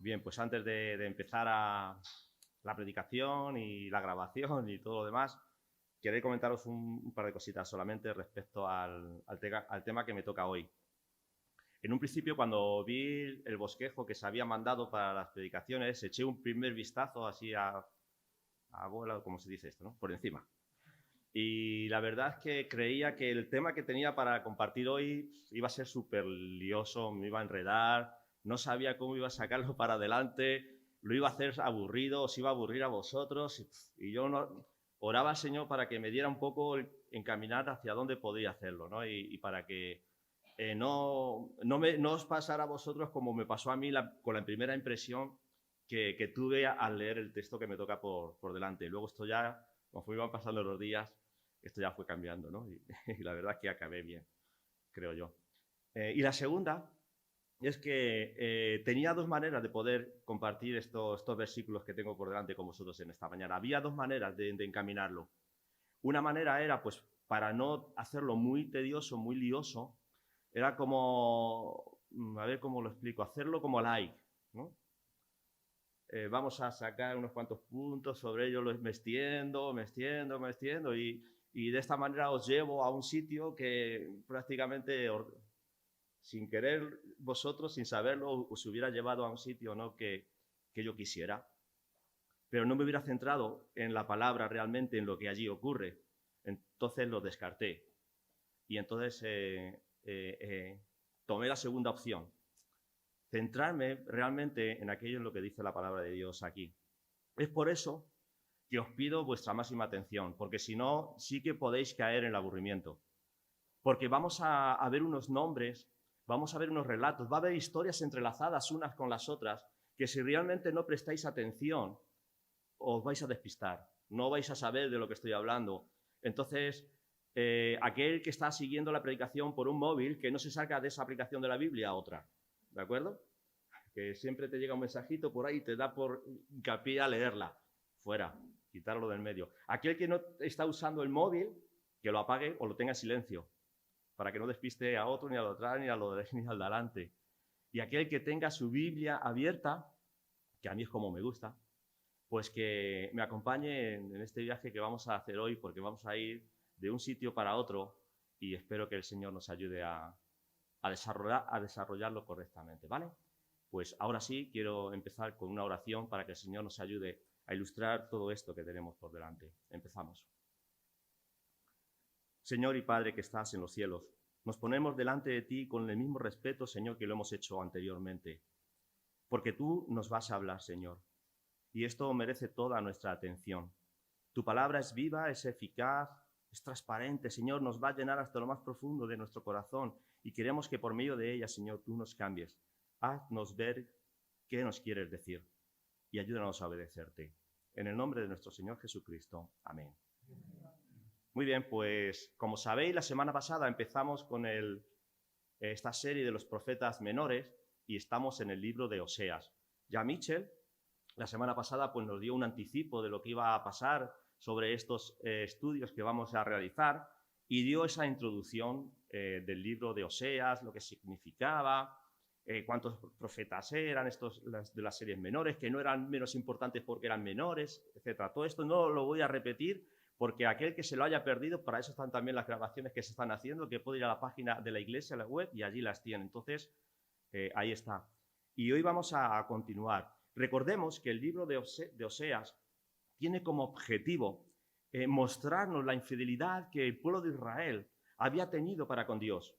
Bien, pues antes de empezar la predicación y la grabación y todo lo demás, quería comentaros un par de cositas solamente respecto al tema que me toca hoy. En un principio, cuando vi el bosquejo que se había mandado para las predicaciones, eché un primer vistazo así a bola, ¿cómo se dice esto, no? Por encima. Y la verdad es que creía que el tema que tenía para compartir hoy iba a ser súper lioso, me iba a enredar, no sabía cómo iba a sacarlo para adelante, lo iba a hacer aburrido, os iba a aburrir a vosotros. Y yo no, oraba al Señor para que me diera un poco encaminar hacia dónde podría hacerlo, ¿no? Y para que no os pasara a vosotros como me pasó a mí con la primera impresión que tuve al leer el texto que me toca por delante. Luego esto ya, conforme iban pasando los días, esto ya fue cambiando, ¿no? Y la verdad es que acabé bien, creo yo. Y la segunda es que tenía dos maneras de poder compartir estos versículos que tengo por delante con vosotros en esta mañana. Había dos maneras de encaminarlo. Una manera era, pues, para no hacerlo muy tedioso, muy lioso, era como, a ver cómo lo explico, hacerlo como like, ¿no? Vamos a sacar unos cuantos puntos sobre ello, me extiendo, y de esta manera os llevo a un sitio que prácticamente, sin querer vosotros, sin saberlo, os hubiera llevado a un sitio, ¿no? que yo quisiera. Pero no me hubiera centrado en la palabra realmente, en lo que allí ocurre. Entonces lo descarté. Y entonces tomé la segunda opción. Centrarme realmente en aquello en lo que dice la palabra de Dios aquí. Es por eso que os pido vuestra máxima atención, porque si no, sí que podéis caer en el aburrimiento. Porque vamos a ver unos nombres, vamos a ver unos relatos, va a haber historias entrelazadas unas con las otras, que si realmente no prestáis atención, os vais a despistar, no vais a saber de lo que estoy hablando. Entonces, aquel que está siguiendo la predicación por un móvil, que no se saca de esa aplicación de la Biblia a otra, ¿de acuerdo? Que siempre te llega un mensajito por ahí y te da por hincapié a leerla. Fuera, quitarlo del medio. Aquel que no está usando el móvil, que lo apague o lo tenga en silencio, para que no despiste a otro, ni a lo atrás, ni a lo de, ni al delante. Y aquel que tenga su Biblia abierta, que a mí es como me gusta, pues que me acompañe en este viaje que vamos a hacer hoy, porque vamos a ir de un sitio para otro y espero que el Señor nos ayude a desarrollarlo correctamente, ¿vale? Pues ahora sí, quiero empezar con una oración para que el Señor nos ayude a ilustrar todo esto que tenemos por delante. Empezamos. Señor y Padre que estás en los cielos, nos ponemos delante de ti con el mismo respeto, Señor, que lo hemos hecho anteriormente, porque tú nos vas a hablar, Señor, y esto merece toda nuestra atención. Tu palabra es viva, es eficaz, es transparente, Señor, nos va a llenar hasta lo más profundo de nuestro corazón y queremos que por medio de ella, Señor, tú nos cambies. Haznos ver qué nos quieres decir y ayúdanos a obedecerte. En el nombre de nuestro Señor Jesucristo. Amén. Muy bien, pues como sabéis, la semana pasada empezamos con esta serie de los profetas menores y estamos en el libro de Oseas. Ya Mitchell, la semana pasada, pues nos dio un anticipo de lo que iba a pasar sobre estos estudios que vamos a realizar y dio esa introducción del libro de Oseas, lo que significaba, cuántos profetas eran estos de las series menores, que no eran menos importantes porque eran menores, etc. Todo esto no lo voy a repetir porque aquel que se lo haya perdido, para eso están también las grabaciones que se están haciendo, que puede ir a la página de la iglesia, a la web, y allí las tiene. Entonces, ahí está. Y hoy vamos a continuar. Recordemos que el libro de Oseas tiene como objetivo mostrarnos la infidelidad que el pueblo de Israel había tenido para con Dios.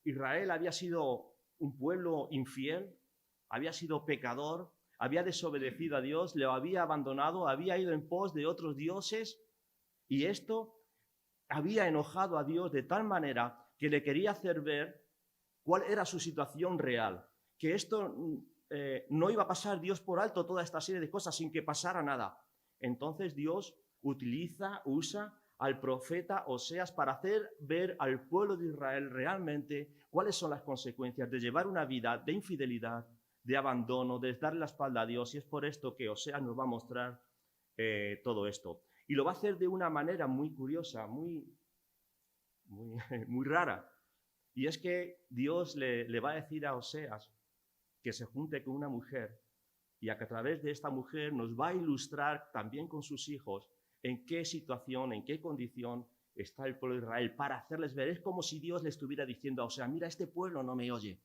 Israel había sido un pueblo infiel, había sido pecador, había desobedecido a Dios, le había abandonado, había ido en pos de otros dioses y esto había enojado a Dios de tal manera que le quería hacer ver cuál era su situación real, que esto no iba a pasar Dios por alto toda esta serie de cosas sin que pasara nada. Entonces Dios usa al profeta Oseas para hacer ver al pueblo de Israel realmente cuáles son las consecuencias de llevar una vida de infidelidad, de abandono, de darle la espalda a Dios, y es por esto que Oseas nos va a mostrar todo esto. Y lo va a hacer de una manera muy curiosa, muy rara. Y es que Dios le va a decir a Oseas que se junte con una mujer y a que a través de esta mujer nos va a ilustrar también con sus hijos en qué situación, en qué condición está el pueblo de Israel, para hacerles ver. Es como si Dios le estuviera diciendo, o sea, mira, este pueblo no me oye,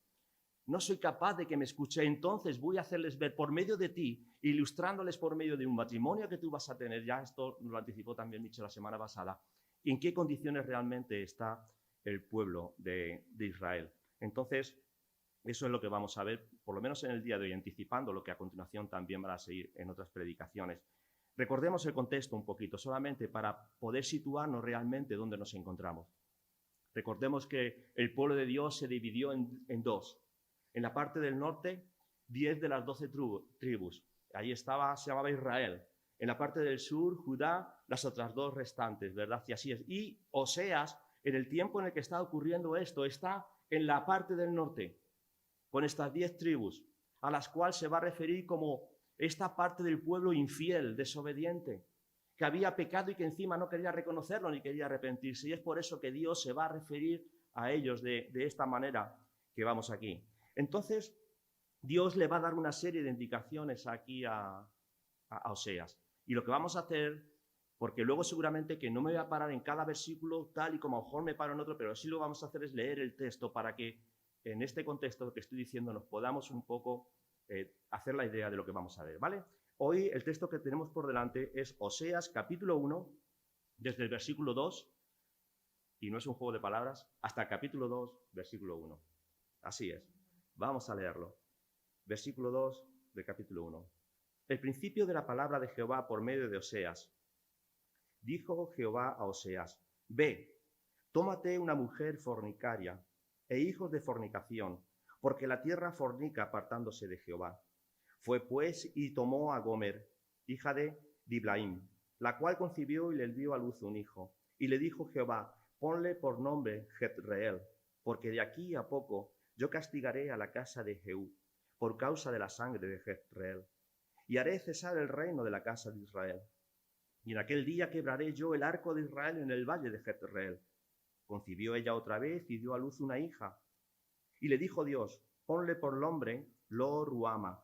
no soy capaz de que me escuche, entonces voy a hacerles ver por medio de ti, ilustrándoles por medio de un matrimonio que tú vas a tener, ya esto lo anticipó también Michel la semana pasada, y en qué condiciones realmente está el pueblo de Israel. Entonces, eso es lo que vamos a ver, por lo menos en el día de hoy, anticipando lo que a continuación también va a seguir en otras predicaciones. Recordemos el contexto un poquito, solamente para poder situarnos realmente donde nos encontramos. Recordemos que el pueblo de Dios se dividió en dos. En la parte del norte, 10 de las 12 tribus. Allí se llamaba Israel. En la parte del sur, Judá, las otras dos restantes, ¿verdad? Y así es. Y Oseas, en el tiempo en el que está ocurriendo esto, está en la parte del norte, con estas 10 tribus, a las cuales se va a referir como esta parte del pueblo infiel, desobediente, que había pecado y que encima no quería reconocerlo ni quería arrepentirse. Y es por eso que Dios se va a referir a ellos de esta manera que vamos aquí. Entonces, Dios le va a dar una serie de indicaciones aquí a Oseas. Y lo que vamos a hacer, porque luego seguramente que no me voy a parar en cada versículo tal y como a lo mejor me paro en otro, pero sí lo vamos a hacer es leer el texto para que en este contexto que estoy diciendo nos podamos un poco hacer la idea de lo que vamos a ver, ¿vale? Hoy el texto que tenemos por delante es Oseas capítulo 1, desde el versículo 2, y no es un juego de palabras, hasta el capítulo 2, versículo 1. Así es. Vamos a leerlo. Versículo 2 del capítulo 1. El principio de la palabra de Jehová por medio de Oseas. Dijo Jehová a Oseas, ve, tómate una mujer fornicaria e hijos de fornicación, porque la tierra fornica apartándose de Jehová. Fue pues y tomó a Gomer, hija de Diblaim, la cual concibió y le dio a luz un hijo. Y le dijo Jehová, ponle por nombre Jezreel, porque de aquí a poco yo castigaré a la casa de Jehú, por causa de la sangre de Jezreel, y haré cesar el reino de la casa de Israel. Y en aquel día quebraré yo el arco de Israel en el valle de Jezreel. Concibió ella otra vez y dio a luz una hija. Y le dijo Dios, ponle por nombre Lo-Ruama,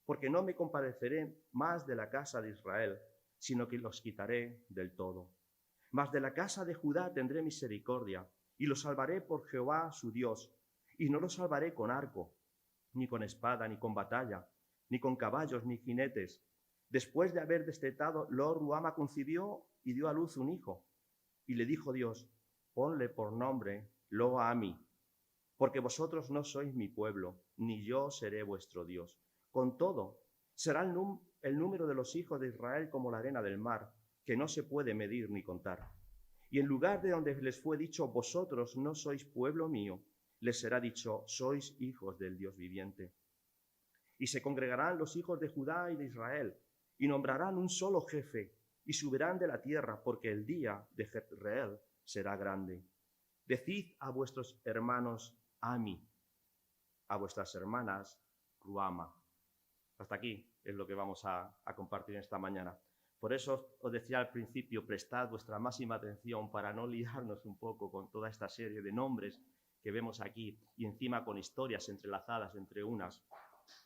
porque no me compadeceré más de la casa de Israel, sino que los quitaré del todo. Mas de la casa de Judá tendré misericordia, y los salvaré por Jehová su Dios, y no los salvaré con arco, ni con espada, ni con batalla, ni con caballos, ni jinetes. Después de haber destetado, Lo-Ruama concibió y dio a luz un hijo. Y le dijo Dios, ponle por nombre Lo-Ami, porque vosotros no sois mi pueblo, ni yo seré vuestro Dios. Con todo, será el número de los hijos de Israel como la arena del mar, que no se puede medir ni contar. Y en lugar de donde les fue dicho, vosotros no sois pueblo mío, les será dicho, sois hijos del Dios viviente. Y se congregarán los hijos de Judá y de Israel, y nombrarán un solo jefe, y subirán de la tierra, porque el día de Jezreel será grande. Decid a vuestros hermanos Ami, a vuestras hermanas Ruama. Hasta aquí es lo que vamos a compartir esta mañana. Por eso os decía al principio, prestad vuestra máxima atención para no liarnos un poco con toda esta serie de nombres que vemos aquí y encima con historias entrelazadas entre unas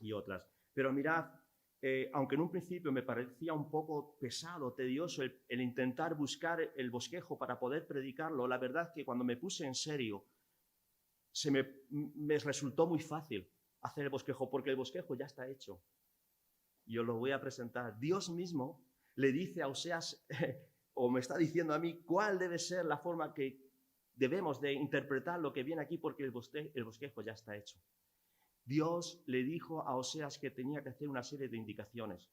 y otras. Pero mirad, aunque en un principio me parecía un poco pesado, tedioso el intentar buscar el bosquejo para poder predicarlo, la verdad es que cuando me puse en serio, me resultó muy fácil hacer el bosquejo, porque el bosquejo ya está hecho. Y os lo voy a presentar. Dios mismo le dice a Oseas, o me está diciendo a mí, cuál debe ser la forma que debemos de interpretar lo que viene aquí, porque el bosquejo ya está hecho. Dios le dijo a Oseas que tenía que hacer una serie de indicaciones,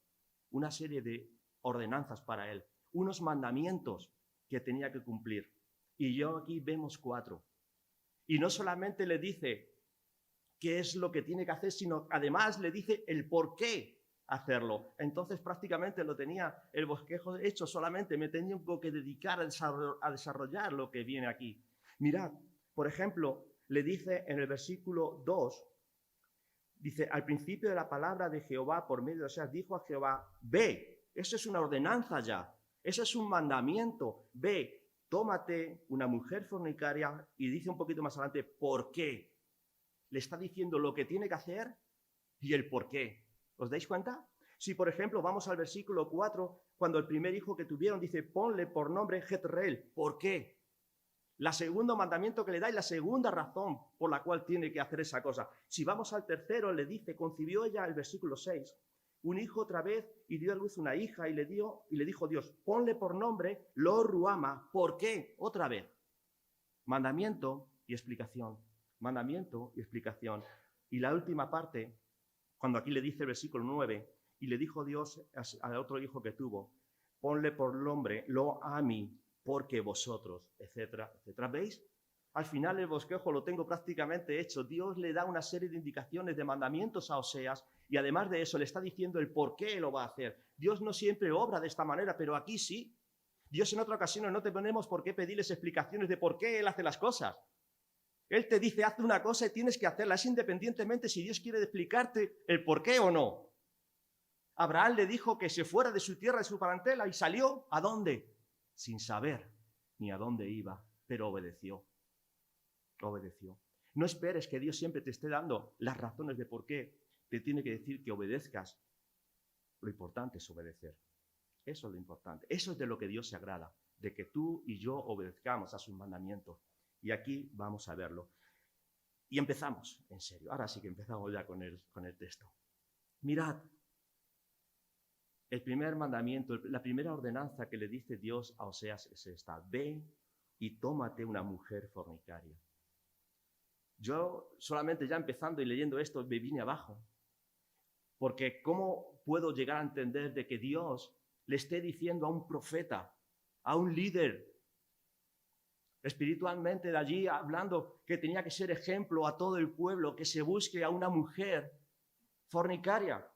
una serie de ordenanzas para él, unos mandamientos que tenía que cumplir. Y yo aquí vemos 4. Y no solamente le dice qué es lo que tiene que hacer, sino además le dice el por qué hacerlo. Entonces prácticamente lo tenía el bosquejo hecho, solamente me tenía que dedicar a desarrollar lo que viene aquí. Mirad, por ejemplo, le dice en el versículo 2, dice, al principio de la palabra de Jehová por medio de Oseas, dijo a Jehová, ve, eso es una ordenanza ya, eso es un mandamiento, ve, tómate una mujer fornicaria, y dice un poquito más adelante, ¿por qué? Le está diciendo lo que tiene que hacer y el por qué. ¿Os dais cuenta? Si, por ejemplo, vamos al versículo 4, cuando el primer hijo que tuvieron dice, ponle por nombre Jezreel. ¿Por qué? La segundo mandamiento que le da y la segunda razón por la cual tiene que hacer esa cosa. Si vamos al tercero, le dice, concibió ella, el versículo 6, un hijo otra vez y dio a luz una hija y le dijo Dios, ponle por nombre Lo Ruama. ¿Por qué? Otra vez. Mandamiento y explicación. Mandamiento y explicación. Y la última parte, cuando aquí le dice el versículo 9, y le dijo Dios al otro hijo que tuvo, ponle por nombre Lo Ami, porque vosotros, etcétera, etcétera. ¿Veis? Al final el bosquejo lo tengo prácticamente hecho. Dios le da una serie de indicaciones, de mandamientos a Oseas, y además de eso le está diciendo el por qué lo va a hacer. Dios no siempre obra de esta manera, pero aquí sí. Dios en otra ocasión no tenemos por qué pedirles explicaciones de por qué Él hace las cosas. Él te dice, haz una cosa y tienes que hacerla. Es independientemente si Dios quiere explicarte el por qué o no. Abraham le dijo que se fuera de su tierra, de su parentela, y salió. ¿A dónde? Sin saber ni a dónde iba, pero obedeció. Obedeció. No esperes que Dios siempre te esté dando las razones de por qué te tiene que decir que obedezcas. Lo importante es obedecer. Eso es lo importante. Eso es de lo que Dios se agrada, de que tú y yo obedezcamos a sus mandamientos. Y aquí vamos a verlo. Y empezamos, en serio. Ahora sí que empezamos ya con el texto. Mirad, el primer mandamiento, la primera ordenanza que le dice Dios a Oseas es esta: ve y tómate una mujer fornicaria. Yo solamente ya empezando y leyendo esto me vine abajo, porque ¿cómo puedo llegar a entender de que Dios le esté diciendo a un profeta, a un líder espiritualmente de allí, hablando que tenía que ser ejemplo a todo el pueblo, que se busque a una mujer fornicaria?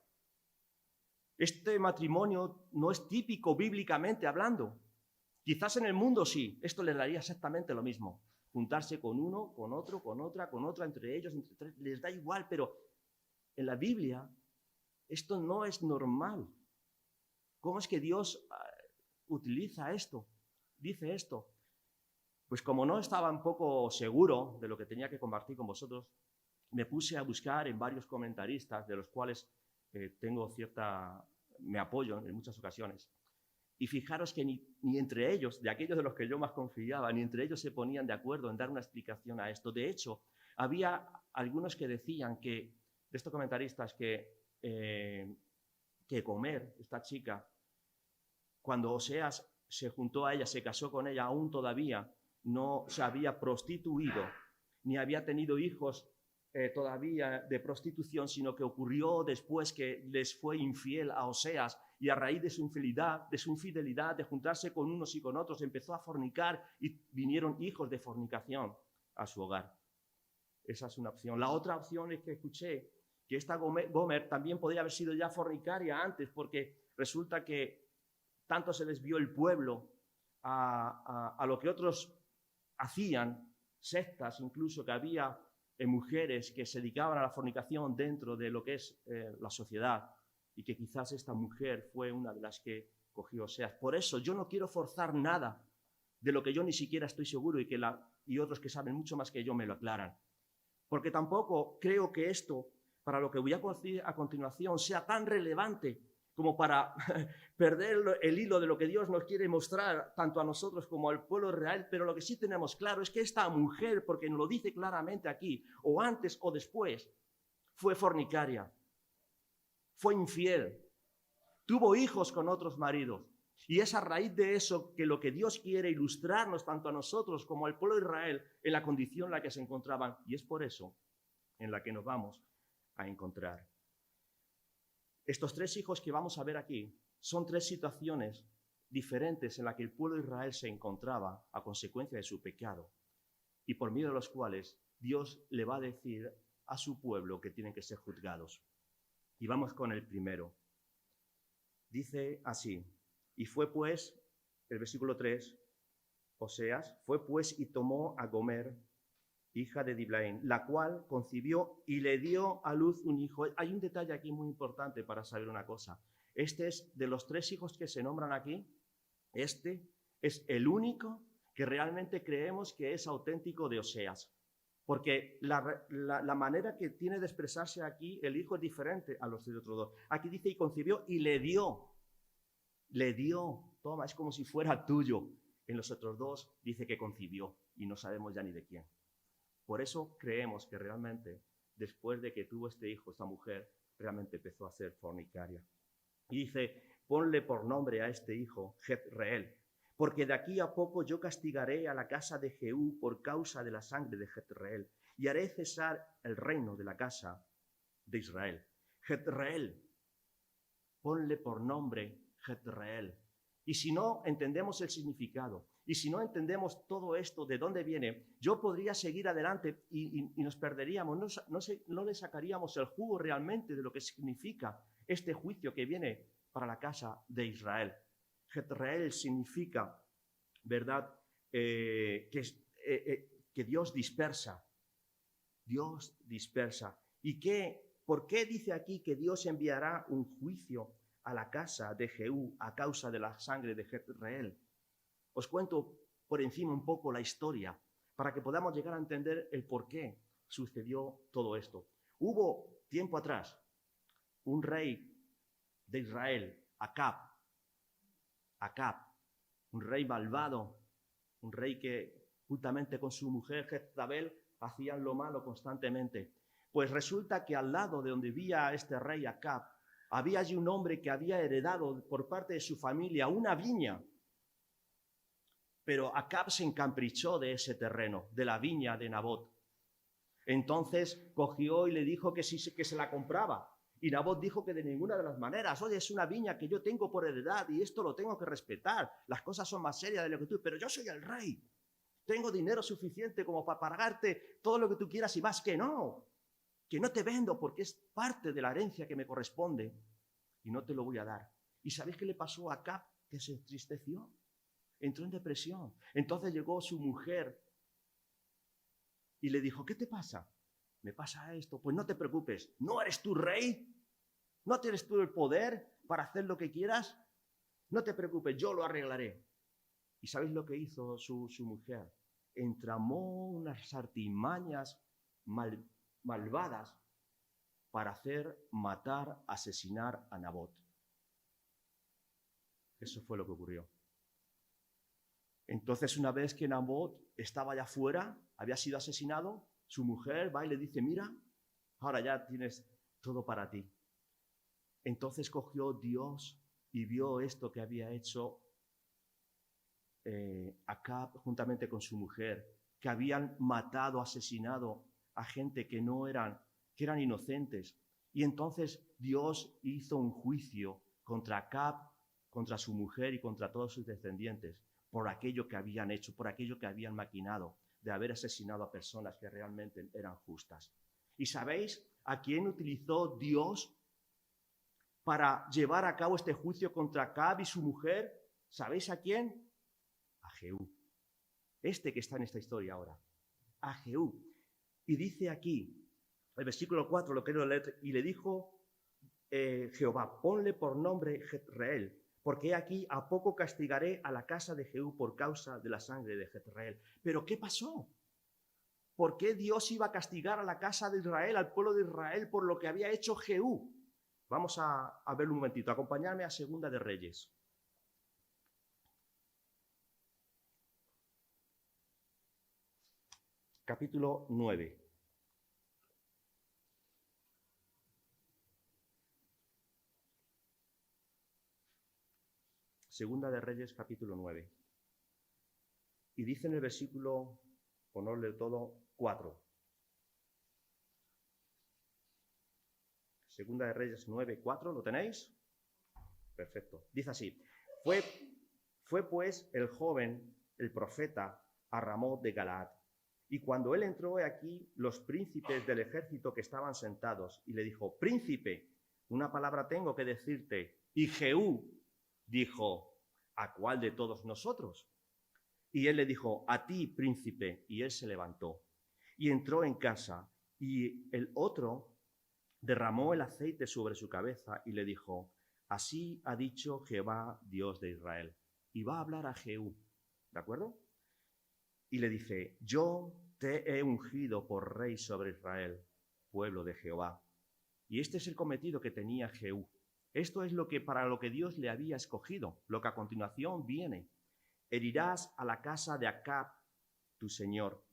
Este matrimonio no es típico bíblicamente hablando. Quizás en el mundo sí, esto les daría exactamente lo mismo. Juntarse con uno, con otro, con otra, entre ellos, entre tres, les da igual, pero en la Biblia esto no es normal. ¿Cómo es que Dios utiliza esto? Dice esto. Pues como no estaba un poco seguro de lo que tenía que compartir con vosotros, me puse a buscar en varios comentaristas, de los cuales me apoyo en muchas ocasiones. Y fijaros que ni entre ellos, de aquellos de los que yo más confiaba, ni entre ellos se ponían de acuerdo en dar una explicación a esto. De hecho, había algunos que decían de estos comentaristas, que Gomer, esta chica, cuando Oseas se juntó a ella, se casó con ella, aún todavía no se había prostituido, ni había tenido hijos todavía de prostitución, sino que ocurrió después que les fue infiel a Oseas, y a raíz de su infidelidad, de juntarse con unos y con otros, empezó a fornicar y vinieron hijos de fornicación a su hogar. Esa es una opción. La otra opción es que escuché que esta Gomer también podría haber sido ya fornicaria antes, porque resulta que tanto se desvió el pueblo a lo que otros hacían, sectas incluso, que había mujeres que se dedicaban a la fornicación dentro de lo que es la sociedad, y que quizás esta mujer fue una de las que cogió Oseas. Por eso yo no quiero forzar nada de lo que yo ni siquiera estoy seguro, y otros que saben mucho más que yo me lo aclaran. Porque tampoco creo que esto, para lo que voy a decir a continuación, sea tan relevante como para perder el hilo de lo que Dios nos quiere mostrar tanto a nosotros como al pueblo de Israel. Pero lo que sí tenemos claro es que esta mujer, porque nos lo dice claramente aquí, o antes o después, fue fornicaria, fue infiel, tuvo hijos con otros maridos. Y es a raíz de eso que lo que Dios quiere ilustrarnos tanto a nosotros como al pueblo de Israel en la condición en la que se encontraban. Y es por eso en la que nos vamos a encontrar. Estos tres hijos que vamos a ver aquí son tres situaciones diferentes en las que el pueblo de Israel se encontraba a consecuencia de su pecado, y por medio de los cuales Dios le va a decir a su pueblo que tienen que ser juzgados. Y vamos con el primero. Dice así: y fue pues, el versículo 3, Oseas, fue pues y tomó a Gomer, hija de Diblaim, la cual concibió y le dio a luz un hijo. Hay un detalle aquí muy importante para saber una cosa. Este es, de los tres hijos que se nombran aquí, este es el único que realmente creemos que es auténtico de Oseas. Porque la manera que tiene de expresarse aquí el hijo es diferente a los otros dos. Aquí dice y concibió y le dio. Le dio. Toma, es como si fuera tuyo. En los otros dos dice que concibió y no sabemos ya ni de quién. Por eso creemos que realmente, después de que tuvo este hijo, esta mujer, realmente empezó a ser fornicaria. Y dice, ponle por nombre a este hijo Jezreel, porque de aquí a poco yo castigaré a la casa de Jehú por causa de la sangre de Jezreel, y haré cesar el reino de la casa de Israel. Jezreel, ponle por nombre Jezreel. Y si no entendemos el significado, y si no entendemos todo esto, de dónde viene, yo podría seguir adelante y nos perderíamos, no le sacaríamos el jugo realmente de lo que significa este juicio que viene para la casa de Israel. Jezreel significa, ¿verdad?, que Dios dispersa. Dios dispersa. ¿Y por qué dice aquí que Dios enviará un juicio a la casa de Jehú a causa de la sangre de Jezreel? Os cuento por encima un poco la historia para que podamos llegar a entender el por qué sucedió todo esto. Hubo tiempo atrás un rey de Israel, Acab, un rey malvado, un rey que juntamente con su mujer Jezabel hacían lo malo constantemente. Pues resulta que al lado de donde vivía este rey Acab, había allí un hombre que había heredado por parte de su familia una viña. Pero Acab se encaprichó de ese terreno, de la viña de Nabot. Entonces cogió y le dijo que sí, que se la compraba. Y Nabot dijo que de ninguna de las maneras. Oye, es una viña que yo tengo por heredad y esto lo tengo que respetar. Las cosas son más serias de lo que tú, pero yo soy el rey. Tengo dinero suficiente como para pagarte todo lo que tú quieras y más que no te vendo porque es parte de la herencia que me corresponde y no te lo voy a dar. ¿Y sabéis qué le pasó a Acab? Que se entristeció. Entró en depresión. Entonces llegó su mujer y le dijo, ¿qué te pasa? Me pasa esto. Pues no te preocupes, ¿no eres tú rey? ¿No tienes tú el poder para hacer lo que quieras? No te preocupes, yo lo arreglaré. ¿Y sabéis lo que hizo su mujer? Entramó unas artimañas malvadas para hacer matar, asesinar a Nabot. Eso fue lo que ocurrió. Entonces, una vez que Nabot estaba allá afuera, había sido asesinado, su mujer va y le dice, mira, ahora ya tienes todo para ti. Entonces cogió Dios y vio esto que había hecho Acab juntamente con su mujer, que habían matado, asesinado a gente que eran inocentes. Y entonces Dios hizo un juicio contra Acab, contra su mujer y contra todos sus descendientes, por aquello que habían hecho, por aquello que habían maquinado, de haber asesinado a personas que realmente eran justas. ¿Y sabéis a quién utilizó Dios para llevar a cabo este juicio contra Acab y su mujer? ¿Sabéis a quién? A Jehú. Este que está en esta historia ahora. A Jehú. Y dice aquí, el versículo 4, lo quiero leer, y le dijo Jehová, ponle por nombre Jezreel, porque aquí a poco castigaré a la casa de Jehú por causa de la sangre de Jezreel. ¿Pero qué pasó? ¿Por qué Dios iba a castigar a la casa de Israel, al pueblo de Israel, por lo que había hecho Jehú? Vamos a verlo un momentito. Acompañadme a Segunda de Reyes. Capítulo 9. Segunda de Reyes, capítulo 9. Y dice en el versículo, ponerle todo, 4. Segunda de Reyes 9, 4, ¿lo tenéis? Perfecto. Dice así, fue pues el joven, el profeta, a Ramot de Galaad. Y cuando él entró aquí, los príncipes del ejército que estaban sentados, y le dijo, príncipe, una palabra tengo que decirte. Y Jehú dijo, ¿a cuál de todos nosotros? Y él le dijo, a ti, príncipe. Y él se levantó y entró en casa. Y el otro derramó el aceite sobre su cabeza y le dijo, así ha dicho Jehová, Dios de Israel. Y va a hablar a Jehú, ¿de acuerdo? Y le dice, yo te he ungido por rey sobre Israel, pueblo de Jehová. Y este es el cometido que tenía Jehú. Esto es para lo que Dios le había escogido, lo que a continuación viene. Herirás a la casa de Acab, tu señor,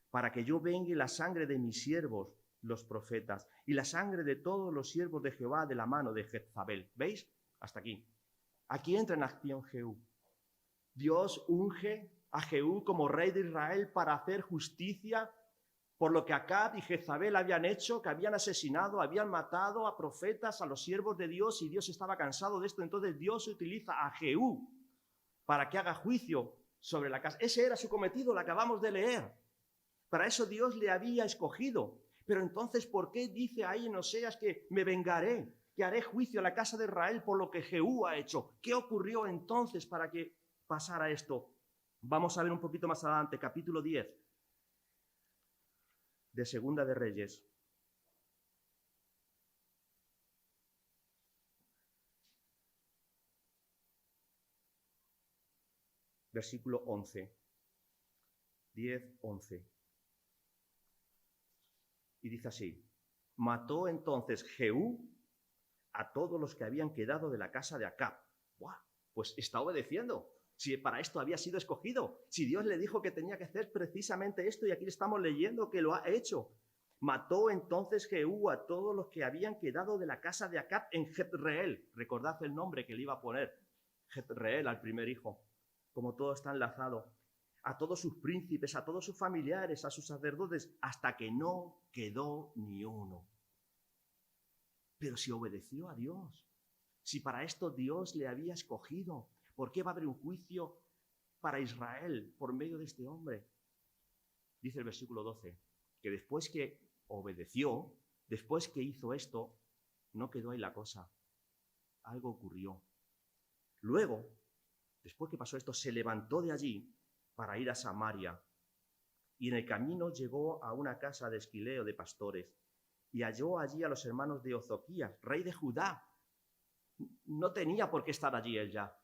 para que yo vengue la sangre de mis siervos, los profetas, y la sangre de todos los siervos de Jehová de la mano de Jezabel. ¿Veis? Hasta aquí. Aquí entra en acción Jehú. Dios unge a Jehú como rey de Israel para hacer justicia por lo que Acab y Jezabel habían hecho, que habían asesinado, habían matado a profetas, a los siervos de Dios, y Dios estaba cansado de esto. Entonces Dios utiliza a Jehú para que haga juicio sobre la casa. Ese era su cometido, lo acabamos de leer. Para eso Dios le había escogido. Pero entonces, ¿por qué dice ahí en Oseas que me vengaré, que haré juicio a la casa de Israel por lo que Jehú ha hecho? ¿Qué ocurrió entonces para que pasara esto? Vamos a ver un poquito más adelante, capítulo 10 de Segunda de Reyes. Versículo 11. 10, 11. Y dice así: mató entonces Jehú a todos los que habían quedado de la casa de Acab. ¡Buah! Pues está obedeciendo. Si para esto había sido escogido, si Dios le dijo que tenía que hacer precisamente esto, y aquí estamos leyendo que lo ha hecho. Mató entonces Jehú a todos los que habían quedado de la casa de Acab en Jezreel. Recordad el nombre que le iba a poner, Jezreel, al primer hijo. Como todo está enlazado. A todos sus príncipes, a todos sus familiares, a sus sacerdotes, hasta que no quedó ni uno. Pero si obedeció a Dios, si para esto Dios le había escogido, ¿por qué va a haber un juicio para Israel por medio de este hombre? Dice el versículo 12, que después que obedeció, después que hizo esto, no quedó ahí la cosa. Algo ocurrió. Luego, después que pasó esto, se levantó de allí para ir a Samaria. Y en el camino llegó a una casa de esquileo de pastores y halló allí a los hermanos de Ozoquías, rey de Judá. No tenía por qué estar allí él ya.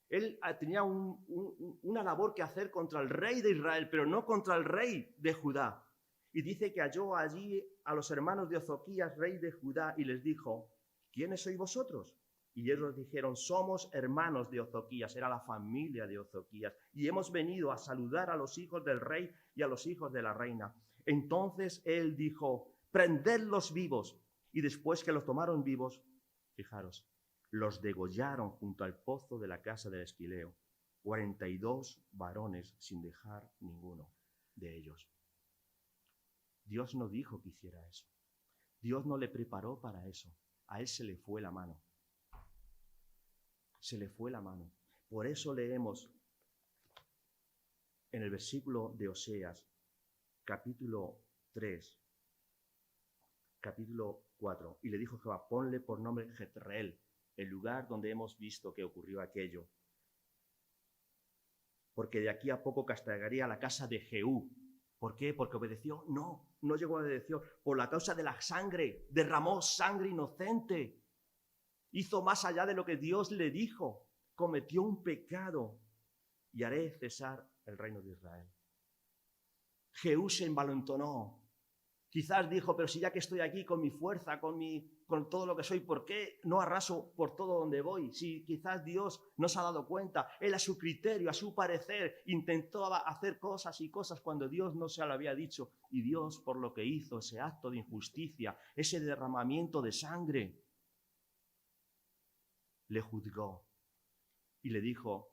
Él tenía una labor que hacer contra el rey de Israel, pero no contra el rey de Judá. Y dice que halló allí a los hermanos de Ozoquías, rey de Judá, y les dijo: ¿quiénes sois vosotros? Y ellos dijeron: somos hermanos de Ozoquías, era la familia de Ozoquías, y hemos venido a saludar a los hijos del rey y a los hijos de la reina. Entonces él dijo: prendedlos vivos. Y después que los tomaron vivos, fijaros, los degollaron junto al pozo de la casa del esquileo, 42 varones sin dejar ninguno de ellos. Dios no dijo que hiciera eso. Dios no le preparó para eso. A él se le fue la mano. Se le fue la mano. Por eso leemos en el versículo de Oseas, capítulo 3, capítulo 4. Y le dijo Jehová: ponle por nombre Jezreel, el lugar donde hemos visto que ocurrió aquello. Porque de aquí a poco castigaría a la casa de Jehú. ¿Por qué? ¿Porque obedeció? No, no llegó a obedecer. Por la causa de la sangre, derramó sangre inocente. Hizo más allá de lo que Dios le dijo. Cometió un pecado. Y haré cesar el reino de Israel. Jehú se envalentonó. Quizás dijo: pero si ya que estoy aquí con mi fuerza, con todo lo que soy, ¿por qué no arraso por todo donde voy? Si quizás Dios no se ha dado cuenta, él a su criterio, a su parecer, intentó hacer cosas y cosas cuando Dios no se lo había dicho. Y Dios, por lo que hizo, ese acto de injusticia, ese derramamiento de sangre, le juzgó y le dijo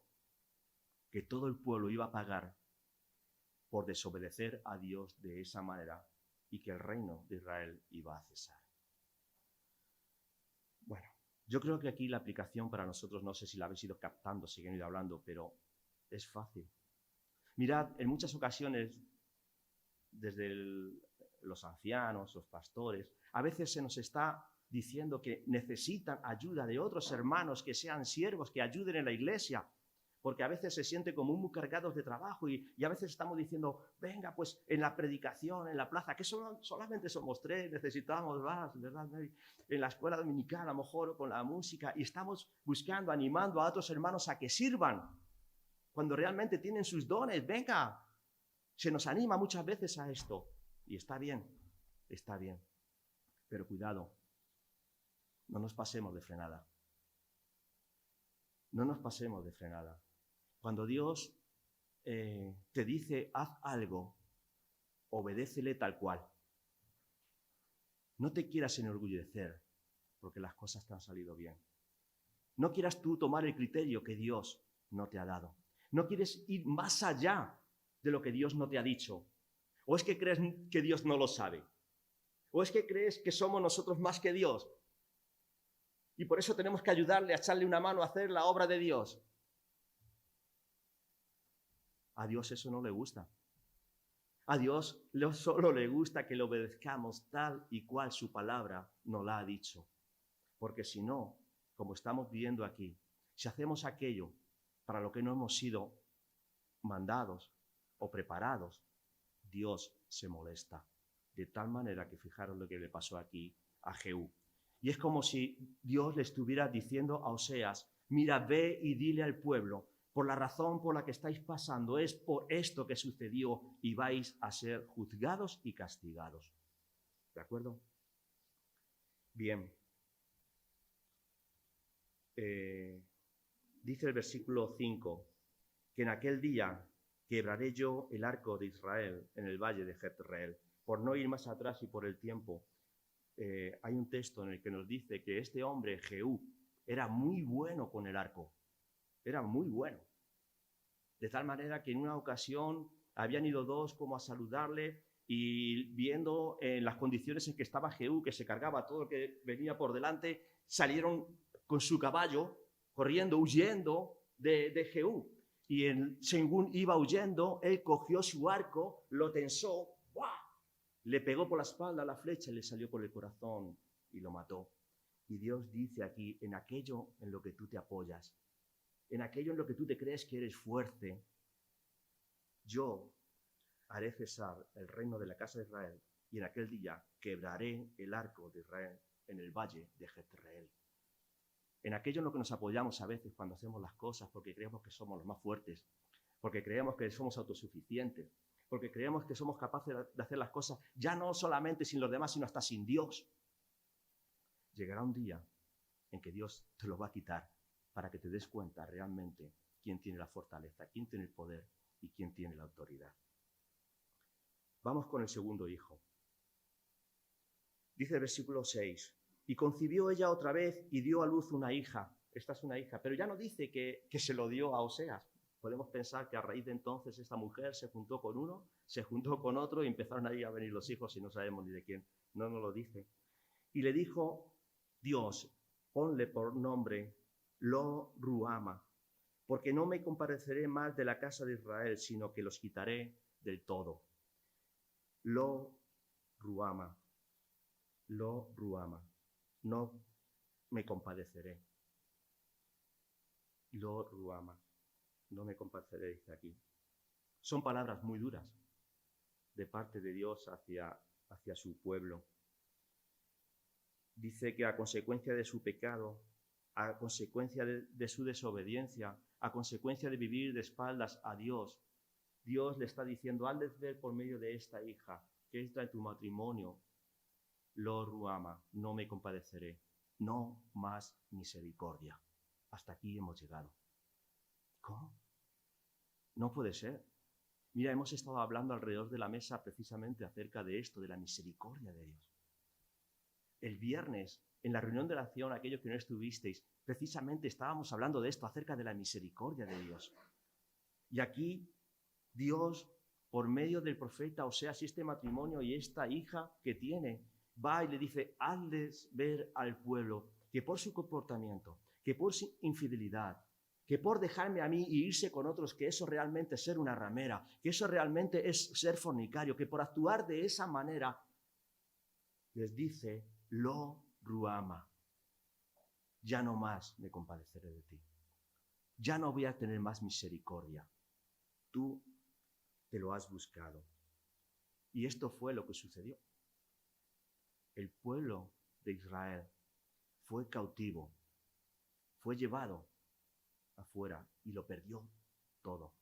que todo el pueblo iba a pagar por desobedecer a Dios de esa manera, y que el reino de Israel iba a cesar. Bueno, yo creo que aquí la aplicación para nosotros, no sé si la habéis ido captando, si han ido hablando, pero es fácil. Mirad, en muchas ocasiones, desde los ancianos, los pastores, a veces se nos está diciendo que necesitan ayuda de otros hermanos que sean siervos, que ayuden en la iglesia, porque a veces se sienten como muy cargados de trabajo y a veces estamos diciendo: venga, pues en la predicación, en la plaza, que solamente somos 3, necesitamos más, ¿verdad? En la escuela dominical, a lo mejor con la música, y estamos buscando, animando a otros hermanos a que sirvan, cuando realmente tienen sus dones. Venga, Se nos anima muchas veces a esto. Y está bien. Pero cuidado, no nos pasemos de frenada. No nos pasemos de frenada. Cuando Dios te dice, haz algo, obedécele tal cual. No te quieras enorgullecer porque las cosas te han salido bien. No quieras tú tomar el criterio que Dios no te ha dado. No quieres ir más allá de lo que Dios no te ha dicho. ¿O es que crees que Dios no lo sabe? ¿O es que crees que somos nosotros más que Dios? Y por eso tenemos que ayudarle, a echarle una mano a hacer la obra de Dios. A Dios eso no le gusta. A Dios solo le gusta que le obedezcamos tal y cual su palabra nos la ha dicho. Porque si no, como estamos viendo aquí, si hacemos aquello para lo que no hemos sido mandados o preparados, Dios se molesta. De tal manera que fijaros lo que le pasó aquí a Jehú. Y es como si Dios le estuviera diciendo a Oseas, mira, ve y dile al pueblo, por la razón por la que estáis pasando, es por esto que sucedió y vais a ser juzgados y castigados. ¿De acuerdo? Bien. Dice el versículo 5, que en aquel día quebraré yo el arco de Israel en el valle de Jezreel. Por no ir más atrás y por el tiempo, hay un texto en el que nos dice que este hombre, Jehú, era muy bueno con el arco. Era muy bueno. De tal manera que en una ocasión habían ido dos como a saludarle y viendo en las condiciones en que estaba Jehú, que se cargaba todo lo que venía por delante, salieron con su caballo, corriendo, huyendo de Jehú. Y según iba huyendo, él cogió su arco, lo tensó, ¡buah! Le pegó por la espalda la flecha y le salió por el corazón y lo mató. Y Dios dice aquí, en aquello en lo que tú te apoyas, en aquello en lo que tú te crees que eres fuerte, yo haré cesar el reino de la casa de Israel y en aquel día quebraré el arco de Israel en el valle de Jezreel. En aquello en lo que nos apoyamos a veces cuando hacemos las cosas porque creemos que somos los más fuertes, porque creemos que somos autosuficientes, porque creemos que somos capaces de hacer las cosas ya no solamente sin los demás, sino hasta sin Dios. Llegará un día en que Dios te lo va a quitar para que te des cuenta realmente quién tiene la fortaleza, quién tiene el poder y quién tiene la autoridad. Vamos con el segundo hijo. Dice el versículo 6, y concibió ella otra vez y dio a luz una hija. Esta es una hija, pero ya no dice que se lo dio a Oseas. Podemos pensar que a raíz de entonces esta mujer se juntó con uno, se juntó con otro y empezaron ahí a venir los hijos y no sabemos ni de quién. No nos lo dice. Y le dijo Dios, ponle por nombre Lo Ruama, porque no me compadeceré más de la casa de Israel, sino que los quitaré del todo. Lo Ruama, Lo Ruama, no me compadeceré. Lo Ruama, no me compadeceré, dice aquí. Son palabras muy duras de parte de Dios hacia su pueblo. Dice que a consecuencia de su pecado, a consecuencia de su desobediencia, a consecuencia de vivir de espaldas a Dios, Dios le está diciendo, hazles ver por medio de esta hija, que entra en tu matrimonio, Lo Ruama, no me compadeceré, no más misericordia. Hasta aquí hemos llegado. ¿Cómo? No puede ser. Mira, hemos estado hablando alrededor de la mesa precisamente acerca de esto, de la misericordia de Dios. El viernes, en la reunión de oración, aquellos que no estuvisteis, precisamente estábamos hablando de esto, acerca de la misericordia de Dios. Y aquí Dios, por medio del profeta Oseas, este matrimonio y esta hija que tiene, va y le dice, hazles ver al pueblo que por su comportamiento, que por su infidelidad, que por dejarme a mí y irse con otros, que eso realmente es ser una ramera, que eso realmente es ser fornicario, que por actuar de esa manera, les dice, Lo Ruama, ya no más me compadeceré de ti, ya no voy a tener más misericordia, tú te lo has buscado. Y esto fue lo que sucedió. El pueblo de Israel fue cautivo, fue llevado afuera y lo perdió todo.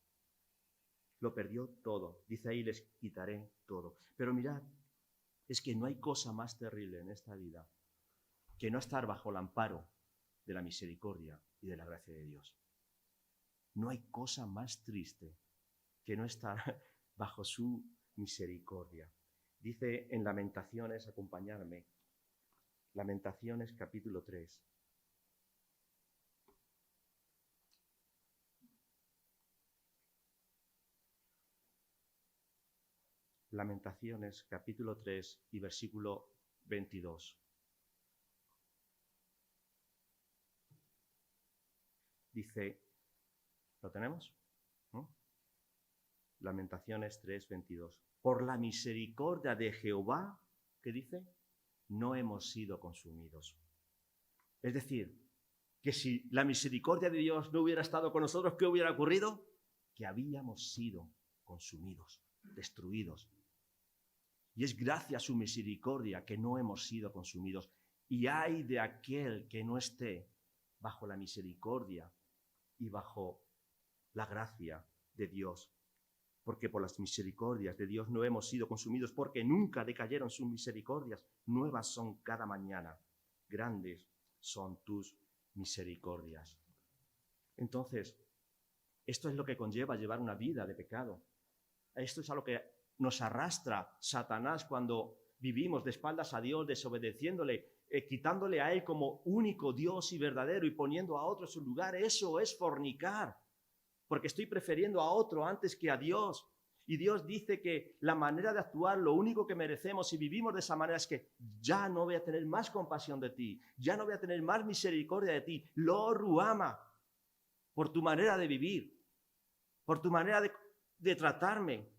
Lo perdió todo. Dice ahí, les quitaré todo. Pero mirad, es que no hay cosa más terrible en esta vida que no estar bajo el amparo de la misericordia y de la gracia de Dios. No hay cosa más triste que no estar bajo su misericordia. Dice en Lamentaciones, acompañarme, Lamentaciones capítulo 3. Lamentaciones capítulo 3 y versículo 22. Dice, ¿lo tenemos? ¿No? Lamentaciones 3, 22. Por la misericordia de Jehová, ¿qué dice? No hemos sido consumidos. Es decir, que si la misericordia de Dios no hubiera estado con nosotros, ¿qué hubiera ocurrido? Que habíamos sido consumidos, destruidos. Y es gracias a su misericordia que no hemos sido consumidos. Y ay de aquel que no esté bajo la misericordia y bajo la gracia de Dios. Porque por las misericordias de Dios no hemos sido consumidos, porque nunca decayeron sus misericordias. Nuevas son cada mañana. Grandes son tus misericordias. Entonces, esto es lo que conlleva llevar una vida de pecado. Esto es a lo que nos arrastra Satanás cuando vivimos de espaldas a Dios, desobedeciéndole, quitándole a Él como único Dios y verdadero y poniendo a otro en su lugar. Eso es fornicar, porque estoy prefiriendo a otro antes que a Dios. Y Dios dice que la manera de actuar, lo único que merecemos si vivimos de esa manera es que ya no voy a tener más compasión de ti, ya no voy a tener más misericordia de ti. Lo ruama por tu manera de vivir, por tu manera de tratarme.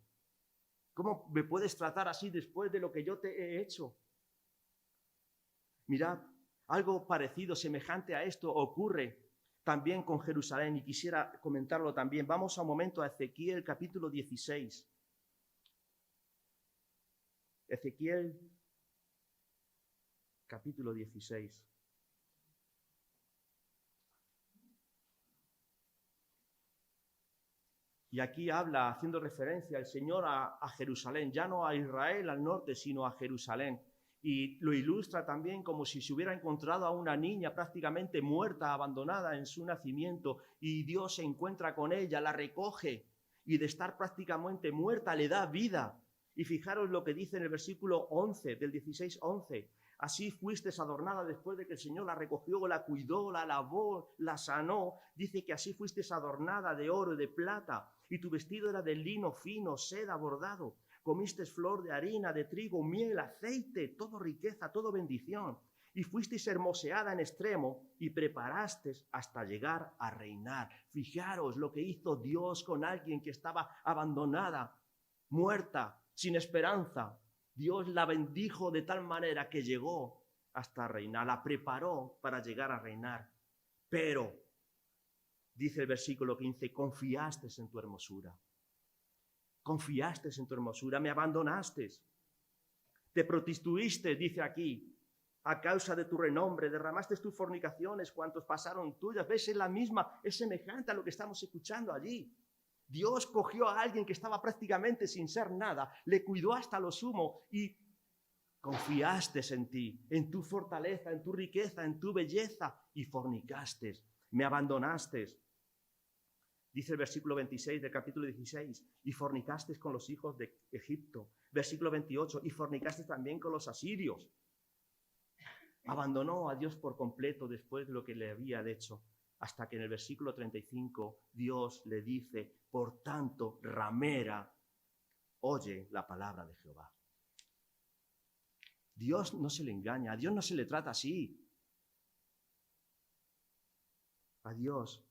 ¿Cómo me puedes tratar así después de lo que yo te he hecho? Mirad, algo parecido, semejante a esto ocurre también con Jerusalén y quisiera comentarlo también. Vamos a un momento a Ezequiel capítulo 16. Ezequiel capítulo 16. Y aquí habla, haciendo referencia el Señor a Jerusalén, ya no a Israel al norte, sino a Jerusalén. Y lo ilustra también como si se hubiera encontrado a una niña prácticamente muerta, abandonada en su nacimiento, y Dios se encuentra con ella, la recoge, y de estar prácticamente muerta le da vida. Y fijaros lo que dice en el versículo 11, del 16:11. Así fuisteis adornada después de que el Señor la recogió, la cuidó, la lavó, la sanó. Dice que así fuisteis adornada de oro y de plata, y tu vestido era de lino fino, seda, bordado. Comisteis flor de harina, de trigo, miel, aceite, todo riqueza, todo bendición. Y fuisteis hermoseada en extremo y preparasteis hasta llegar a reinar. Fijaros lo que hizo Dios con alguien que estaba abandonada, muerta, sin esperanza. Dios la bendijo de tal manera que llegó hasta reinar, la preparó para llegar a reinar. Pero, dice el versículo 15, confiaste en tu hermosura. Confiaste en tu hermosura, me abandonaste. Te prostituiste, dice aquí, a causa de tu renombre, derramaste tus fornicaciones, cuantos pasaron tuyas. ¿Ves? Es la misma, es semejante a lo que estamos escuchando allí. Dios cogió a alguien que estaba prácticamente sin ser nada, le cuidó hasta lo sumo y confiaste en ti, en tu fortaleza, en tu riqueza, en tu belleza y fornicaste, me abandonaste. Dice el versículo 26 del capítulo 16, y fornicaste con los hijos de Egipto. Versículo 28, y fornicaste también con los asirios. Abandonó a Dios por completo después de lo que le había hecho. Hasta que en el versículo 35 Dios le dice, por tanto, ramera, oye la palabra de Jehová. Dios no se le engaña, a Dios no se le trata así. A Dios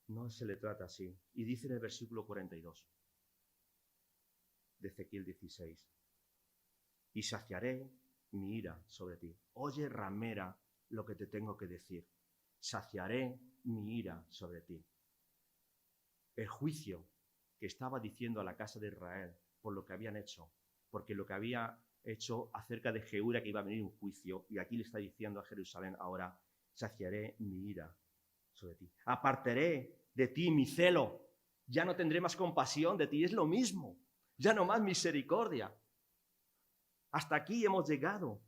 no se le trata así. Y dice en el versículo 42 de Ezequiel 16, y saciaré mi ira sobre ti. Oye, ramera, lo que te tengo que decir. Saciaré mi ira sobre ti. El juicio que estaba diciendo a la casa de Israel por lo que habían hecho, porque lo que había hecho acerca de Jehú que iba a venir un juicio, y aquí le está diciendo a Jerusalén ahora, saciaré mi ira sobre ti. Apartaré de ti mi celo, Ya no tendré más compasión de ti, es lo mismo. Ya no más misericordia. Hasta aquí hemos llegado.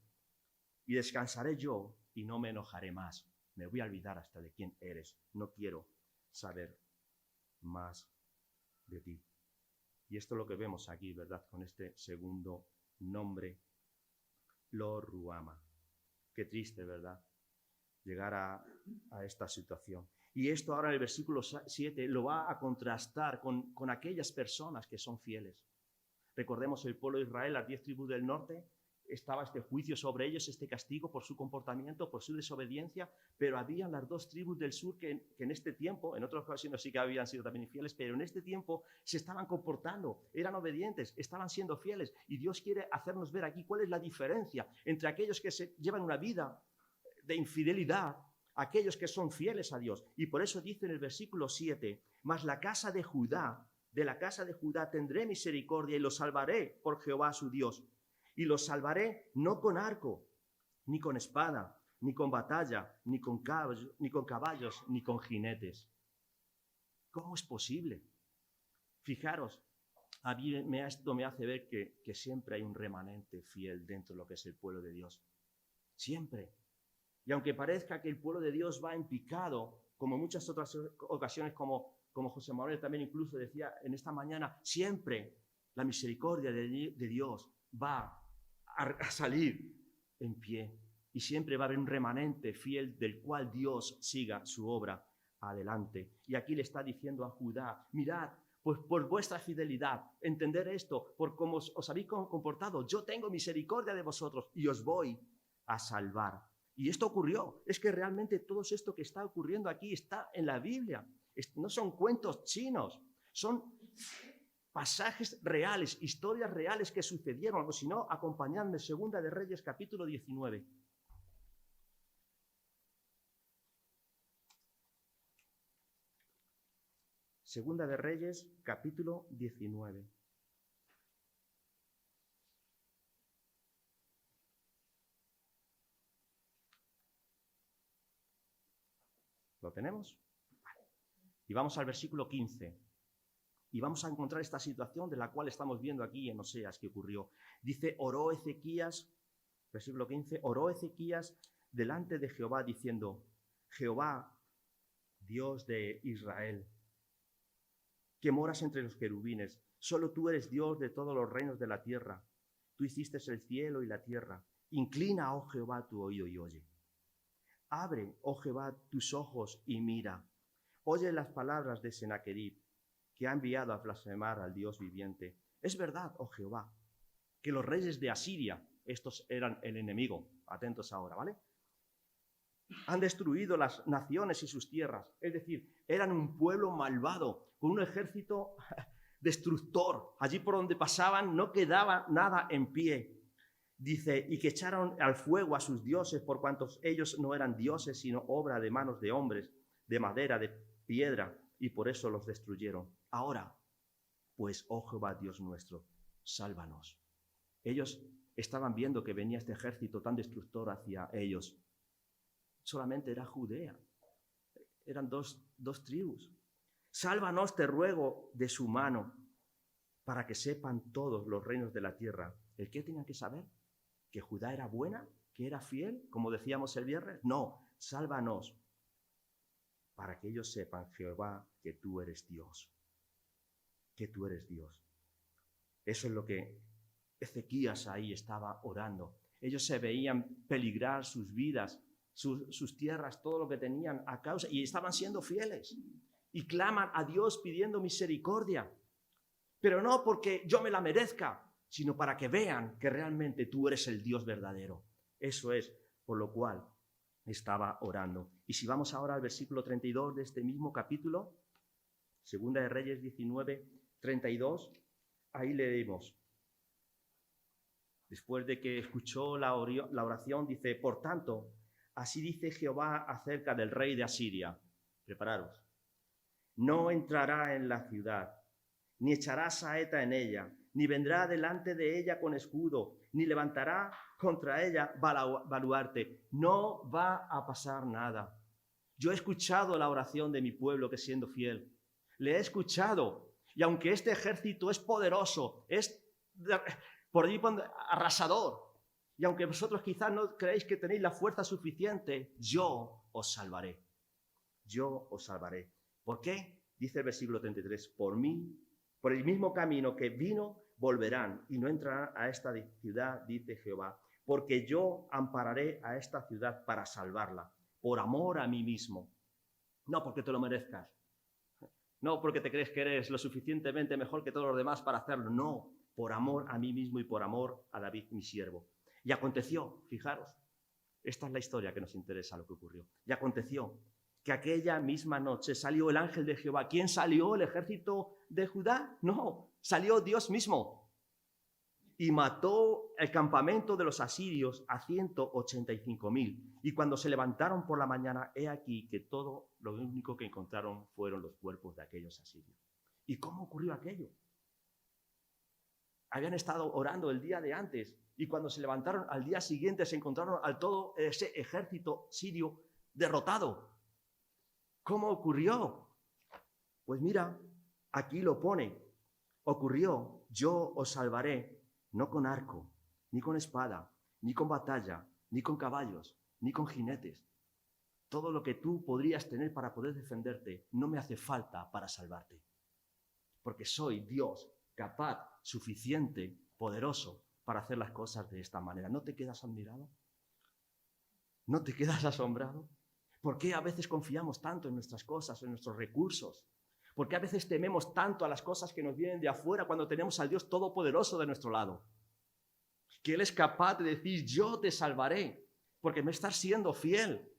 Y descansaré yo y no me enojaré más. Me voy a olvidar hasta de quién eres. No quiero saber más de ti. Y esto es lo que vemos aquí, ¿verdad? Con este segundo nombre, Lo Ruama. Qué triste, ¿verdad? Llegar a esta situación. Y esto ahora en el versículo 7 lo va a contrastar con aquellas personas que son fieles. Recordemos el pueblo de Israel, las 10 tribus del norte, estaba este juicio sobre ellos, este castigo por su comportamiento, por su desobediencia, pero habían las 2 tribus del sur que en este tiempo, en otras ocasiones sí que habían sido también infieles, pero en este tiempo se estaban comportando, eran obedientes, estaban siendo fieles, y Dios quiere hacernos ver aquí cuál es la diferencia entre aquellos que llevan una vida de infidelidad, aquellos que son fieles a Dios. Y por eso dice en el versículo 7, mas la casa de Judá, de la casa de Judá tendré misericordia y los salvaré por Jehová su Dios. Y los salvaré no con arco, ni con espada, ni con batalla, ni con caballos, ni con jinetes. ¿Cómo es posible? Fijaros, a mí esto me hace ver que siempre hay un remanente fiel dentro de lo que es el pueblo de Dios. Siempre. Y aunque parezca que el pueblo de Dios va en picado, como muchas otras ocasiones, como José Manuel también incluso decía en esta mañana, siempre la misericordia de Dios va a salir en pie. Y siempre va a haber un remanente fiel del cual Dios siga su obra adelante. Y aquí le está diciendo a Judá, mirad, pues por vuestra fidelidad, entender esto, por cómo os habéis comportado, yo tengo misericordia de vosotros y os voy a salvar. Y esto ocurrió. Es que realmente todo esto que está ocurriendo aquí está en la Biblia. No son cuentos chinos, son pasajes reales, historias reales que sucedieron. O si no, acompañadme, Segunda de Reyes, capítulo 19. Segunda de Reyes, capítulo 19. ¿Lo tenemos? Vale. Y vamos al versículo 15. Y vamos a encontrar esta situación de la cual estamos viendo aquí en Oseas que ocurrió. Dice, oró Ezequías, versículo 15, oró Ezequías delante de Jehová diciendo, Jehová, Dios de Israel, que moras entre los querubines, solo tú eres Dios de todos los reinos de la tierra. Tú hiciste el cielo y la tierra. Inclina, oh Jehová, tu oído y oye. Abre, oh Jehová, tus ojos y mira. Oye las palabras de Sennacherib, que ha enviado a blasfemar al Dios viviente. Es verdad, oh Jehová, que los reyes de Asiria, estos eran el enemigo, atentos ahora, ¿vale? Han destruido las naciones y sus tierras, es decir, eran un pueblo malvado, con un ejército destructor. Allí por donde pasaban no quedaba nada en pie. Dice, y que echaron al fuego a sus dioses, por cuantos ellos no eran dioses, sino obra de manos de hombres, de madera, de piedra, y por eso los destruyeron. Ahora, pues, oh Jehová Dios nuestro, sálvanos. Ellos estaban viendo que venía este ejército tan destructor hacia ellos. Solamente era Judea. Eran dos tribus. Sálvanos, te ruego, de su mano, para que sepan todos los reinos de la tierra. ¿El qué tenían que saber? ¿Que Judá era buena? ¿Que era fiel? Como decíamos el viernes. No, sálvanos, para que ellos sepan, Jehová, que tú eres Dios. Que tú eres Dios. Eso es lo que Ezequías ahí estaba orando. Ellos se veían peligrar sus vidas, sus tierras, todo lo que tenían a causa, y estaban siendo fieles. Y claman a Dios pidiendo misericordia. Pero no porque yo me la merezca, sino para que vean que realmente tú eres el Dios verdadero. Eso es por lo cual estaba orando. Y si vamos ahora al versículo 32 de este mismo capítulo, Segunda de Reyes 19, 32, ahí leemos. Después de que escuchó la oración, dice, por tanto, así dice Jehová acerca del rey de Asiria. Prepararos. No entrará en la ciudad, ni echará saeta en ella, ni vendrá delante de ella con escudo, ni levantará contra ella baluarte. No va a pasar nada. Yo he escuchado la oración de mi pueblo que siendo fiel. le he escuchado. Y aunque este ejército es poderoso, es por allí arrasador, y aunque vosotros quizás no creéis que tenéis la fuerza suficiente, yo os salvaré. Yo os salvaré. ¿Por qué? Dice el versículo 33, por mí, por el mismo camino que vino, volverán y no entrarán a esta ciudad, dice Jehová, porque yo ampararé a esta ciudad para salvarla, por amor a mí mismo. No porque te lo merezcas, no porque te crees que eres lo suficientemente mejor que todos los demás para hacerlo, no, por amor a mí mismo y por amor a David, mi siervo. Y aconteció, fijaros, esta es la historia que nos interesa, lo que ocurrió. Y aconteció que aquella misma noche salió el ángel de Jehová. ¿Quién salió? ¿El ejército de Judá? No, salió Dios mismo. Y mató el campamento de los asirios a 185,000. Y cuando se levantaron por la mañana, he aquí que todo lo único que encontraron fueron los cuerpos de aquellos asirios. ¿Y cómo ocurrió aquello? Habían estado orando el día de antes y cuando se levantaron al día siguiente se encontraron al todo ese ejército sirio derrotado. ¿Cómo ocurrió? Pues mira, aquí lo pone. Ocurrió, yo os salvaré, no con arco, ni con espada, ni con batalla, ni con caballos, ni con jinetes. Todo lo que tú podrías tener para poder defenderte no me hace falta para salvarte. Porque soy Dios capaz, suficiente, poderoso para hacer las cosas de esta manera. ¿No te quedas admirado? ¿No te quedas asombrado? ¿Por qué a veces confiamos tanto en nuestras cosas, en nuestros recursos? ¿Por qué a veces tememos tanto a las cosas que nos vienen de afuera cuando tenemos al Dios Todopoderoso de nuestro lado? Que Él es capaz de decir, yo te salvaré, porque me estás siendo fiel.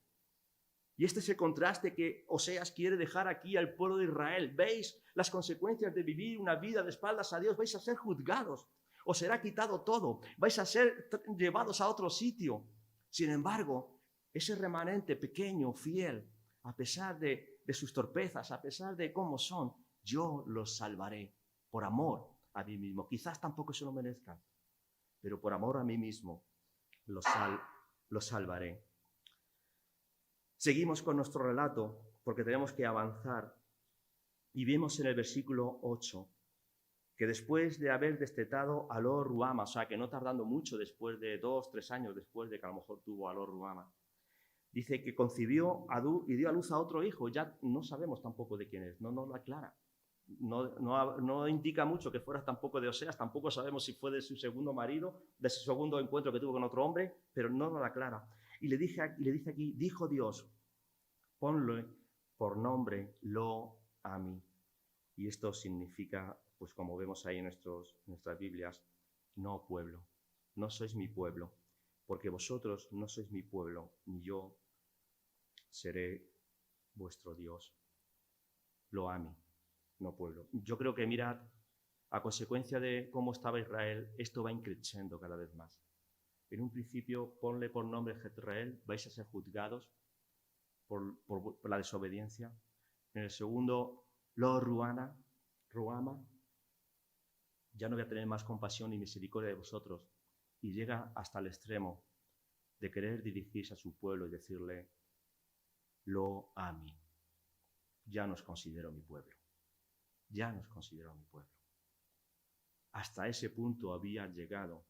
Y este es el contraste que Oseas quiere dejar aquí al pueblo de Israel. ¿Veis las consecuencias de vivir una vida de espaldas a Dios? Vais a ser juzgados, os será quitado todo, vais a ser llevados a otro sitio. Sin embargo, ese remanente pequeño, fiel, a pesar de sus torpezas, a pesar de cómo son, yo los salvaré por amor a mí mismo. Quizás tampoco se lo merezcan, pero por amor a mí mismo los salvaré. Seguimos con nuestro relato porque tenemos que avanzar y vemos en el versículo 8 que después de haber destetado a Lo Ruama, o sea que no tardando mucho después de 2-3 años después de que a lo mejor tuvo a Lo Ruama, dice que concibió Adú y dio a luz a otro hijo. Ya no sabemos tampoco de quién es, no lo aclara. No indica mucho que fuera tampoco de Oseas, tampoco sabemos si fue de su segundo marido, de su segundo encuentro que tuvo con otro hombre, pero no lo aclara. Y le dice aquí, dijo Dios, ponle por nombre Lo-Ami. Y esto significa, pues como vemos ahí en nuestras Biblias, no pueblo. No sois mi pueblo, porque vosotros no sois mi pueblo, ni yo seré vuestro Dios. Lo-Ami, no pueblo. Yo creo que, mirad, a consecuencia de cómo estaba Israel, esto va increciendo cada vez más. En un principio, ponle por nombre Jezreel, vais a ser juzgados por la desobediencia. En el segundo, Lo-Ruama, ya no voy a tener más compasión ni misericordia de vosotros. Y llega hasta el extremo de querer dirigirse a su pueblo y decirle, Lo-Ami, ya no os considero mi pueblo. Ya no os considero mi pueblo. Hasta ese punto había llegado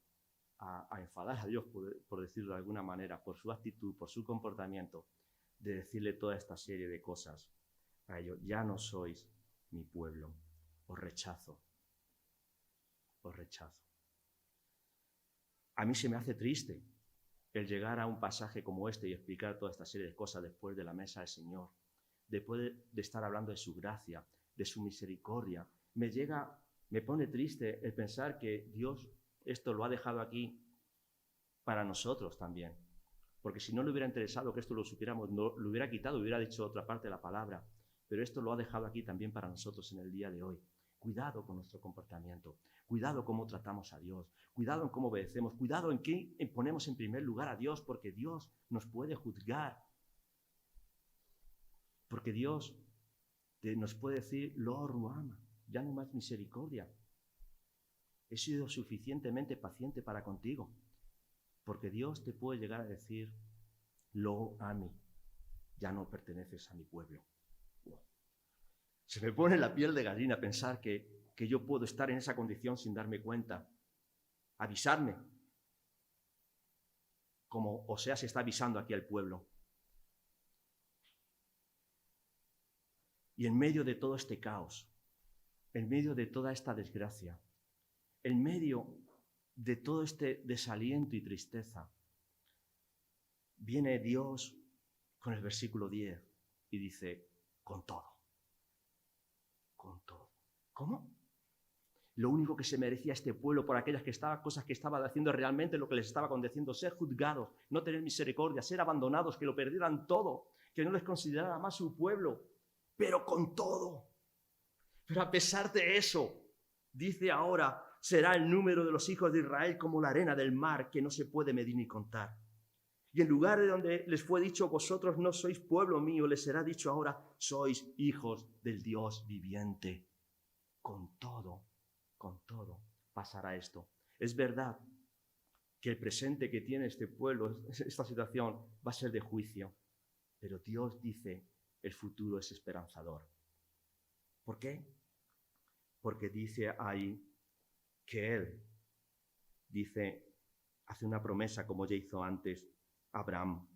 a enfadar a Dios, por decirlo de alguna manera, por su actitud, por su comportamiento, de decirle toda esta serie de cosas a ellos. Ya no sois mi pueblo, os rechazo, os rechazo. A mí se me hace triste el llegar a un pasaje como este y explicar toda esta serie de cosas después de la mesa del Señor, después de estar hablando de su gracia, de su misericordia. Me pone triste el pensar que Dios esto lo ha dejado aquí para nosotros también. Porque si no le hubiera interesado que esto lo supiéramos, no lo hubiera quitado, hubiera dicho otra parte de la palabra. Pero esto lo ha dejado aquí también para nosotros en el día de hoy. Cuidado con nuestro comportamiento, cuidado cómo tratamos a Dios, cuidado en cómo obedecemos, cuidado en qué ponemos en primer lugar a Dios, porque Dios nos puede juzgar. Porque Dios nos puede decir, Lo-Ruama, ya no más misericordia. He sido suficientemente paciente para contigo. Porque Dios te puede llegar a decir, Lo-Ami, ya no perteneces a mi pueblo. Se me pone la piel de gallina pensar que yo puedo estar en esa condición sin darme cuenta. Avisarme, como Oseas está avisando aquí al pueblo. Y en medio de todo este caos, en medio de toda esta desgracia, en medio de todo este desaliento y tristeza, viene Dios con el versículo 10 y dice, con todo. Con todo. ¿Cómo? Lo único que se merecía este pueblo por aquellas cosas que estaba haciendo realmente lo que les estaba aconteciendo, ser juzgados, no tener misericordia, ser abandonados, que lo perdieran todo, que no les considerara más su pueblo, pero con todo. Pero a pesar de eso, dice ahora, será el número de los hijos de Israel como la arena del mar, que no se puede medir ni contar. Y en lugar de donde les fue dicho, vosotros no sois pueblo mío, les será dicho ahora, sois hijos del Dios viviente. Con todo pasará esto. Es verdad que el presente que tiene este pueblo, esta situación, va a ser de juicio. Pero Dios dice, el futuro es esperanzador. ¿Por qué? Porque dice ahí que Él, hace una promesa como ya hizo antes Abraham.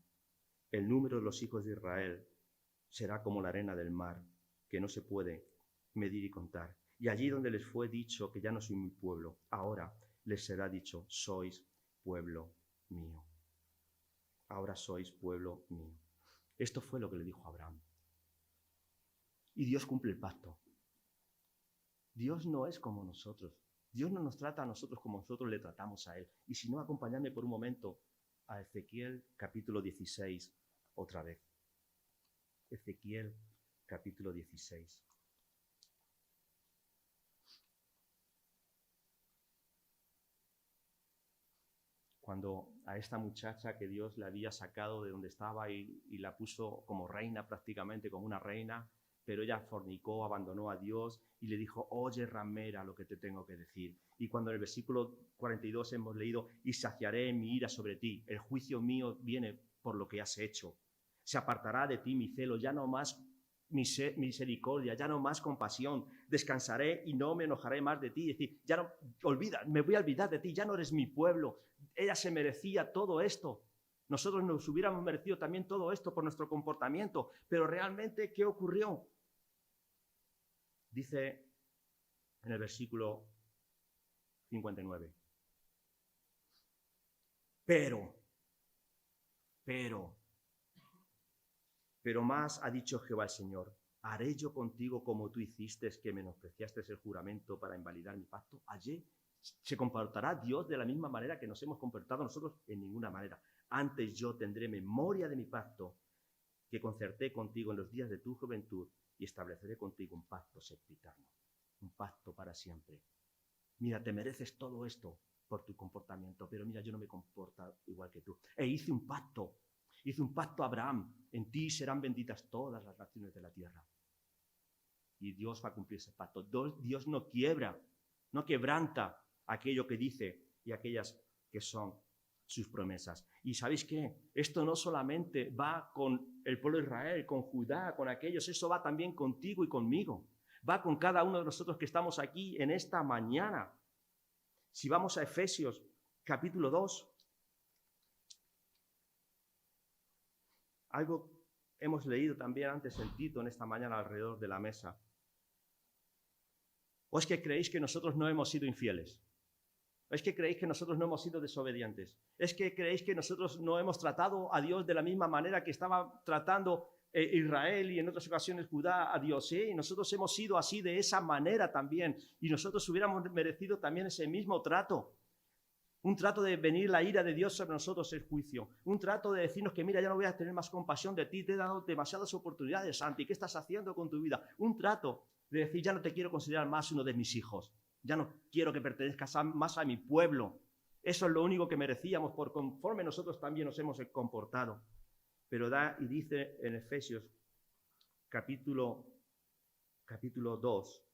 El número de los hijos de Israel será como la arena del mar, que no se puede medir y contar. Y allí donde les fue dicho que ya no soy mi pueblo, ahora les será dicho, sois pueblo mío. Ahora sois pueblo mío. Esto fue lo que le dijo Abraham. Y Dios cumple el pacto. Dios no es como nosotros. Dios no nos trata a nosotros como nosotros le tratamos a Él. Y si no, acompañadme por un momento a Ezequiel capítulo 16 otra vez. Ezequiel capítulo 16. Cuando a esta muchacha que Dios le había sacado de donde estaba y la puso como reina prácticamente, como una reina, pero ella fornicó, abandonó a Dios y le dijo, oye, ramera, lo que te tengo que decir. Y cuando en el versículo 42 hemos leído, y saciaré mi ira sobre ti, el juicio mío viene por lo que has hecho. Se apartará de ti mi celo, ya no más misericordia, ya no más compasión. Descansaré y no me enojaré más de ti. Es decir, ya no, me voy a olvidar de ti, ya no eres mi pueblo. Ella se merecía todo esto. Nosotros nos hubiéramos merecido también todo esto por nuestro comportamiento. Pero realmente, ¿qué ocurrió? Dice en el versículo 59. Pero más ha dicho Jehová el Señor, ¿haré yo contigo como tú hiciste, que menospreciaste el juramento para invalidar mi pacto? ¿Allí se comportará Dios de la misma manera que nos hemos comportado nosotros? En ninguna manera. Antes yo tendré memoria de mi pacto que concerté contigo en los días de tu juventud y estableceré contigo un pacto sempiterno, un pacto para siempre. Mira, te mereces todo esto por tu comportamiento, pero mira, yo no me comporto igual que tú. Hice un pacto a Abraham, en ti serán benditas todas las naciones de la tierra. Y Dios va a cumplir ese pacto. Dios no quiebra, no quebranta aquello que dice y aquellas que son sus promesas. ¿Y sabéis qué? Esto no solamente va con el pueblo de Israel, con Judá, con aquellos, eso va también contigo y conmigo. Va con cada uno de nosotros que estamos aquí en esta mañana. Si vamos a Efesios capítulo 2, algo hemos leído también antes en Tito en esta mañana alrededor de la mesa. ¿O es que creéis que nosotros no hemos sido infieles? ¿Es que creéis que nosotros no hemos sido desobedientes? ¿Es que creéis que nosotros no hemos tratado a Dios de la misma manera que estaba tratando Israel y en otras ocasiones Judá a Dios? Y nosotros hemos sido así de esa manera también. Y nosotros hubiéramos merecido también ese mismo trato. Un trato de venir la ira de Dios sobre nosotros, el juicio. Un trato de decirnos que mira, ya no voy a tener más compasión de ti, te he dado demasiadas oportunidades, Santi, ¿qué estás haciendo con tu vida? Un trato de decir, ya no te quiero considerar más uno de mis hijos. Ya no quiero que pertenezcas más a mi pueblo. Eso es lo único que merecíamos por conforme nosotros también nos hemos comportado. Pero da y dice en Efesios capítulo 2,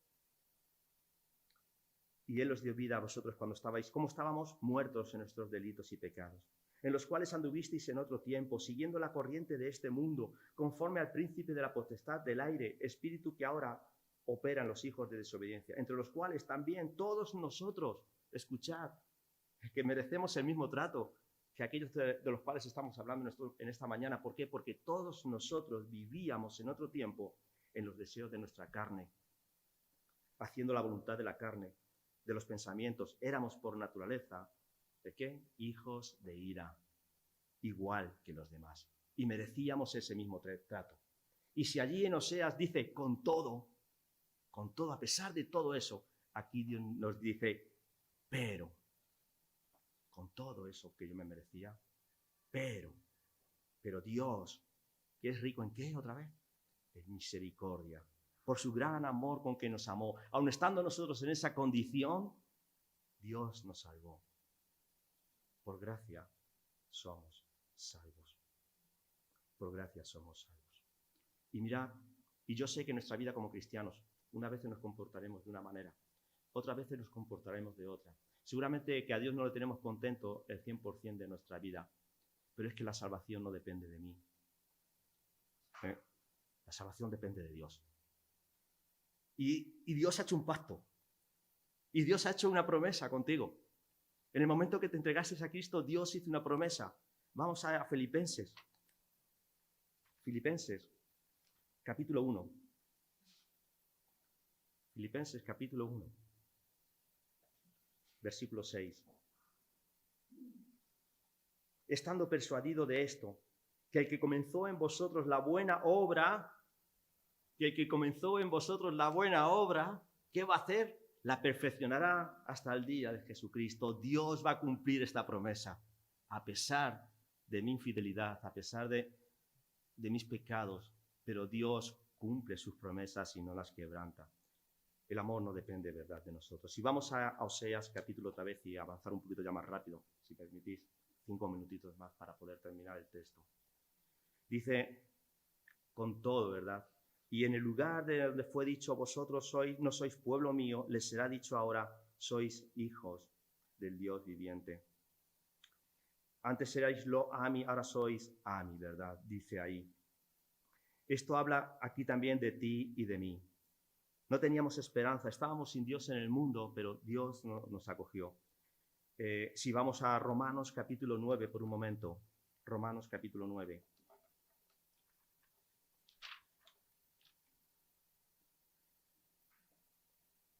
y Él os dio vida a vosotros cuando estabais, ¿cómo estábamos? Muertos en nuestros delitos y pecados, en los cuales anduvisteis en otro tiempo, siguiendo la corriente de este mundo, conforme al príncipe de la potestad del aire, espíritu que ahora operan los hijos de desobediencia, entre los cuales también todos nosotros, escuchad, que merecemos el mismo trato que aquellos de los cuales estamos hablando en esta mañana. ¿Por qué? Porque todos nosotros vivíamos en otro tiempo en los deseos de nuestra carne, haciendo la voluntad de la carne, de los pensamientos. Éramos por naturaleza, ¿de qué? Hijos de ira, igual que los demás. Y merecíamos ese mismo trato. Y si allí en Oseas dice con todo, a pesar de todo eso, aquí Dios nos dice, pero, con todo eso que yo me merecía, pero Dios, que es rico en ¿qué otra vez? En misericordia, por su gran amor con que nos amó. Aun estando nosotros en esa condición, Dios nos salvó. Por gracia somos salvos. Por gracia somos salvos. Y mirad, y yo sé que en nuestra vida como cristianos, una vez nos comportaremos de una manera, otras veces nos comportaremos de otra. Seguramente que a Dios no le tenemos contento el 100% de nuestra vida, pero es que la salvación no depende de mí. La salvación depende de Dios. Y Dios ha hecho un pacto. Y Dios ha hecho una promesa contigo. En el momento que te entregaste a Cristo, Dios hizo una promesa. Vamos a Filipenses. Filipenses, capítulo 1. Filipenses, capítulo 1. Versículo 6. Estando persuadido de esto, que el que comenzó en vosotros la buena obra, ¿qué va a hacer? La perfeccionará hasta el día de Jesucristo. Dios va a cumplir esta promesa, a pesar de mi infidelidad, a pesar de mis pecados, pero Dios cumple sus promesas y no las quebranta. El amor no depende, ¿verdad?, de nosotros. Si vamos a Oseas, capítulo otra vez, y avanzar un poquito ya más rápido, si permitís, 5 minutitos más para poder terminar el texto. Dice, con todo, ¿verdad? Y en el lugar de donde fue dicho, vosotros no sois pueblo mío, les será dicho ahora, sois hijos del Dios viviente. Antes erais lo ami, ahora sois ami, ¿verdad? Dice ahí. Esto habla aquí también de ti y de mí. No teníamos esperanza, estábamos sin Dios en el mundo, pero Dios nos acogió. Si vamos a Romanos capítulo 9 por un momento. Romanos capítulo 9.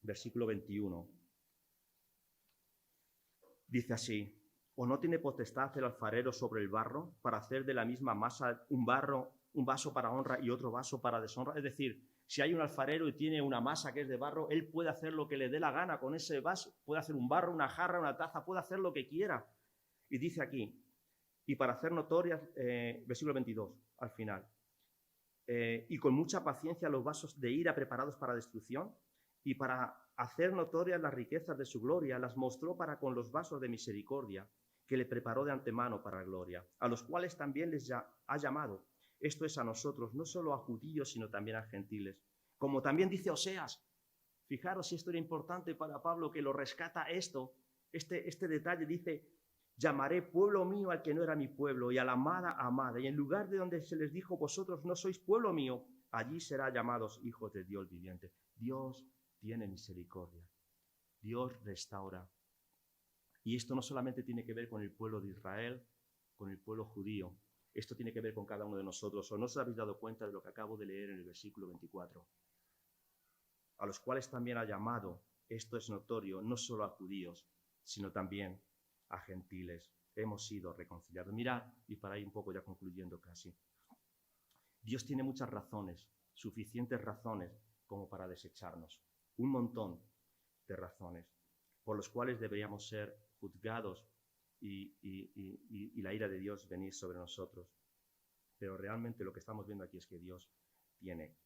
Versículo 21. Dice así, ¿o no tiene potestad el alfarero sobre el barro para hacer de la misma masa un vaso para honra y otro vaso para deshonra? Es decir, si hay un alfarero y tiene una masa que es de barro, él puede hacer lo que le dé la gana con ese vaso. Puede hacer un barro, una jarra, una taza, puede hacer lo que quiera. Y dice aquí, y para hacer notorias, versículo 22, al final, y con mucha paciencia los vasos de ira preparados para destrucción, y para hacer notorias las riquezas de su gloria, las mostró para con los vasos de misericordia, que le preparó de antemano para gloria, a los cuales también les ha llamado. Esto es a nosotros, no solo a judíos, sino también a gentiles. Como también dice Oseas, fijaros si esto era importante para Pablo, que lo rescata este detalle, dice, llamaré pueblo mío al que no era mi pueblo, y a la amada, amada. Y en lugar de donde se les dijo, vosotros no sois pueblo mío, allí será llamados hijos de Dios viviente. Dios tiene misericordia. Dios restaura. Y esto no solamente tiene que ver con el pueblo de Israel, con el pueblo judío. Esto tiene que ver con cada uno de nosotros. ¿O no os habéis dado cuenta de lo que acabo de leer en el versículo 24? A los cuales también ha llamado, esto es notorio, no solo a judíos, sino también a gentiles. Hemos sido reconciliados. Mirad, y para ir un poco ya concluyendo casi. Dios tiene muchas razones, suficientes razones como para desecharnos. Un montón de razones por los cuales deberíamos ser juzgados y la ira de Dios venir sobre nosotros. Pero realmente lo que estamos viendo aquí es que Dios tiene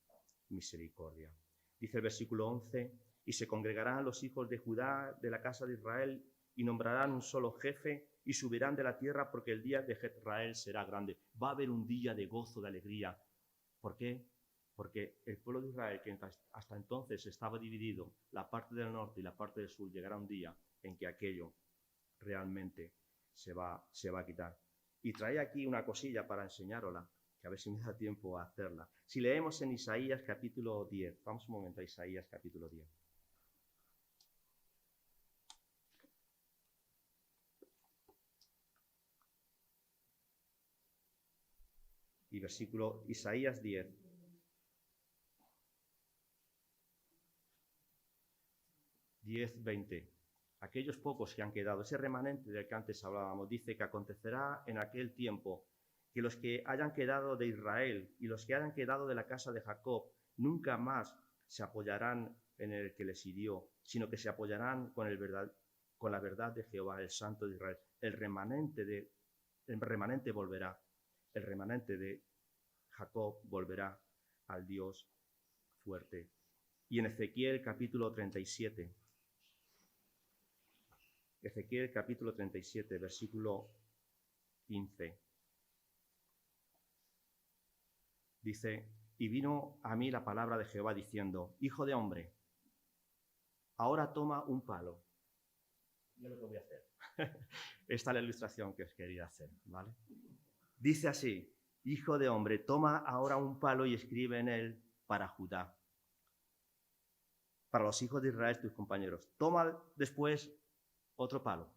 misericordia. Dice el versículo 11, y se congregarán los hijos de Judá de la casa de Israel y nombrarán un solo jefe y subirán de la tierra porque el día de Israel será grande. Va a haber un día de gozo, de alegría. ¿Por qué? Porque el pueblo de Israel, que hasta entonces estaba dividido, la parte del norte y la parte del sur, llegará un día en que aquello realmente se va a quitar. Y trae aquí una cosilla para enseñárosla. que a ver si me da tiempo a hacerla. Si leemos en Isaías capítulo 10, vamos un momento a Isaías capítulo 10. Y versículo Isaías 10. 10:20. Aquellos pocos que han quedado, ese remanente del que antes hablábamos, dice que acontecerá en aquel tiempo que los que hayan quedado de Israel y los que hayan quedado de la casa de Jacob nunca más se apoyarán en el que les hirió, sino que se apoyarán con la verdad de Jehová, el Santo de Israel. El remanente volverá, el remanente de Jacob volverá al Dios fuerte. Y en Ezequiel capítulo 37, Ezequiel capítulo 37, versículo 15, dice: y vino a mí la palabra de Jehová diciendo: hijo de hombre, ahora toma un palo. Yo lo que voy a hacer. Esta es la ilustración que os quería hacer, ¿vale? Dice así: hijo de hombre, toma ahora un palo y escribe en él para Judá, para los hijos de Israel, tus compañeros. Toma después otro palo.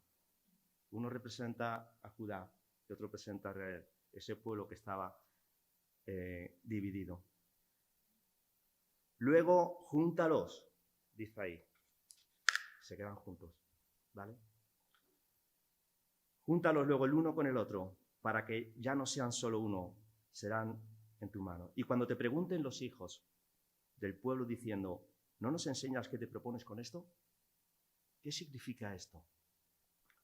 Uno representa a Judá y otro representa a Israel, ese pueblo que estaba dividido. Luego, júntalos, dice ahí. Se quedan juntos, ¿vale? Júntalos luego el uno con el otro, para que ya no sean solo uno, serán en tu mano. Y cuando te pregunten los hijos del pueblo diciendo: ¿no nos enseñas qué te propones con esto? ¿Qué significa esto?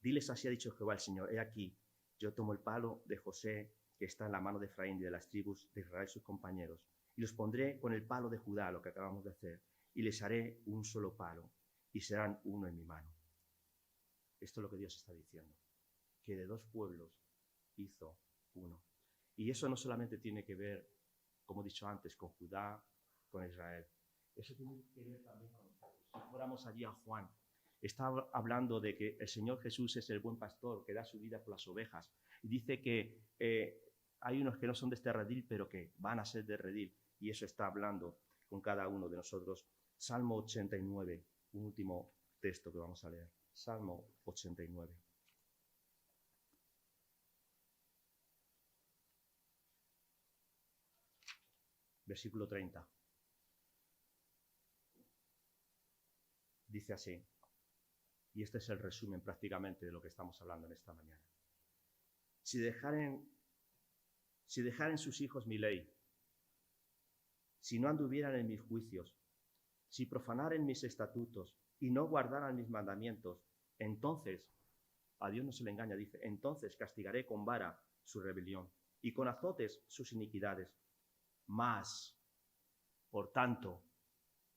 Diles: así ha dicho Jehová el Señor: he aquí, yo tomo el palo de José que está en la mano de Efraín y de las tribus de Israel sus compañeros, y los pondré con el palo de Judá, lo que acabamos de hacer, y les haré un solo palo, y serán uno en mi mano. Esto es lo que Dios está diciendo, que de dos pueblos hizo uno. Y eso no solamente tiene que ver, como he dicho antes, con Judá, con Israel. Eso tiene que ver también con nosotros. Si fuéramos allí a Juan, está hablando de que el Señor Jesús es el buen pastor que da su vida por las ovejas. Y dice que hay unos que no son de este redil, pero que van a ser de redil. Y eso está hablando con cada uno de nosotros. Salmo 89, un último texto que vamos a leer. Salmo 89. Versículo 30. Dice así, y este es el resumen prácticamente de lo que estamos hablando en esta mañana. Si dejaren sus hijos mi ley, si no anduvieran en mis juicios, si profanaren mis estatutos y no guardaran mis mandamientos, entonces, a Dios no se le engaña, dice, entonces castigaré con vara su rebelión y con azotes sus iniquidades. Mas, por tanto,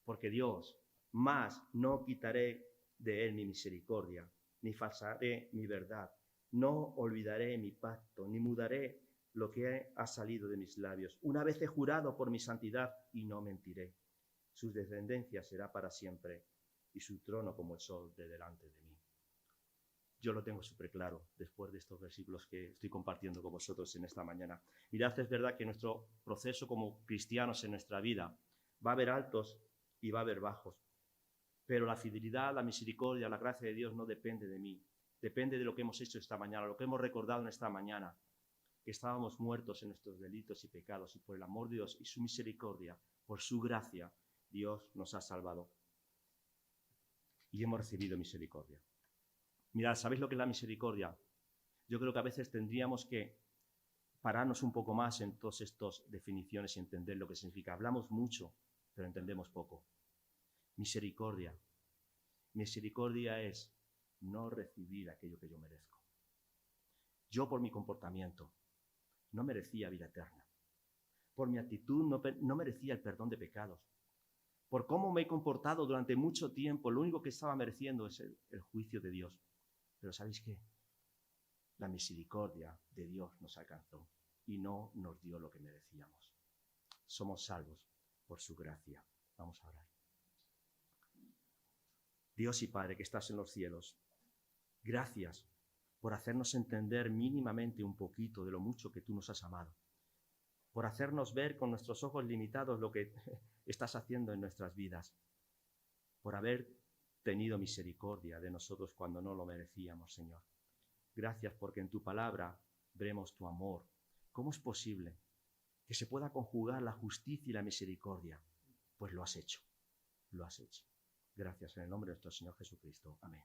porque Dios, más no quitaré de él mi misericordia, ni falsaré mi verdad, no olvidaré mi pacto, ni mudaré lo que ha salido de mis labios. Una vez he jurado por mi santidad y no mentiré. Su descendencia será para siempre y su trono como el sol de delante de mí. Yo lo tengo súper claro después de estos versículos que estoy compartiendo con vosotros en esta mañana. Mirad, es verdad que nuestro proceso como cristianos en nuestra vida va a haber altos y va a haber bajos. Pero la fidelidad, la misericordia, la gracia de Dios no depende de mí. Depende de lo que hemos hecho esta mañana, lo que hemos recordado en esta mañana. Que estábamos muertos en nuestros delitos y pecados y por el amor de Dios y su misericordia, por su gracia, Dios nos ha salvado. Y hemos recibido misericordia. Mirad, ¿sabéis lo que es la misericordia? Yo creo que a veces tendríamos que pararnos un poco más en todas estas definiciones y entender lo que significa. Hablamos mucho, pero entendemos poco. Misericordia. Misericordia es no recibir aquello que yo merezco. Yo por mi comportamiento no merecía vida eterna. Por mi actitud no merecía el perdón de pecados. Por cómo me he comportado durante mucho tiempo, lo único que estaba mereciendo es el juicio de Dios. Pero ¿sabéis qué? La misericordia de Dios nos alcanzó y no nos dio lo que merecíamos. Somos salvos por su gracia. Vamos a orar. Dios y Padre que estás en los cielos, gracias por hacernos entender mínimamente un poquito de lo mucho que tú nos has amado. por hacernos ver con nuestros ojos limitados lo que estás haciendo en nuestras vidas, por haber tenido misericordia de nosotros cuando no lo merecíamos, Señor. Gracias porque en tu palabra vemos tu amor. ¿Cómo es posible que se pueda conjugar la justicia y la misericordia? Pues lo has hecho, lo has hecho. Gracias en el nombre de nuestro Señor Jesucristo. Amén.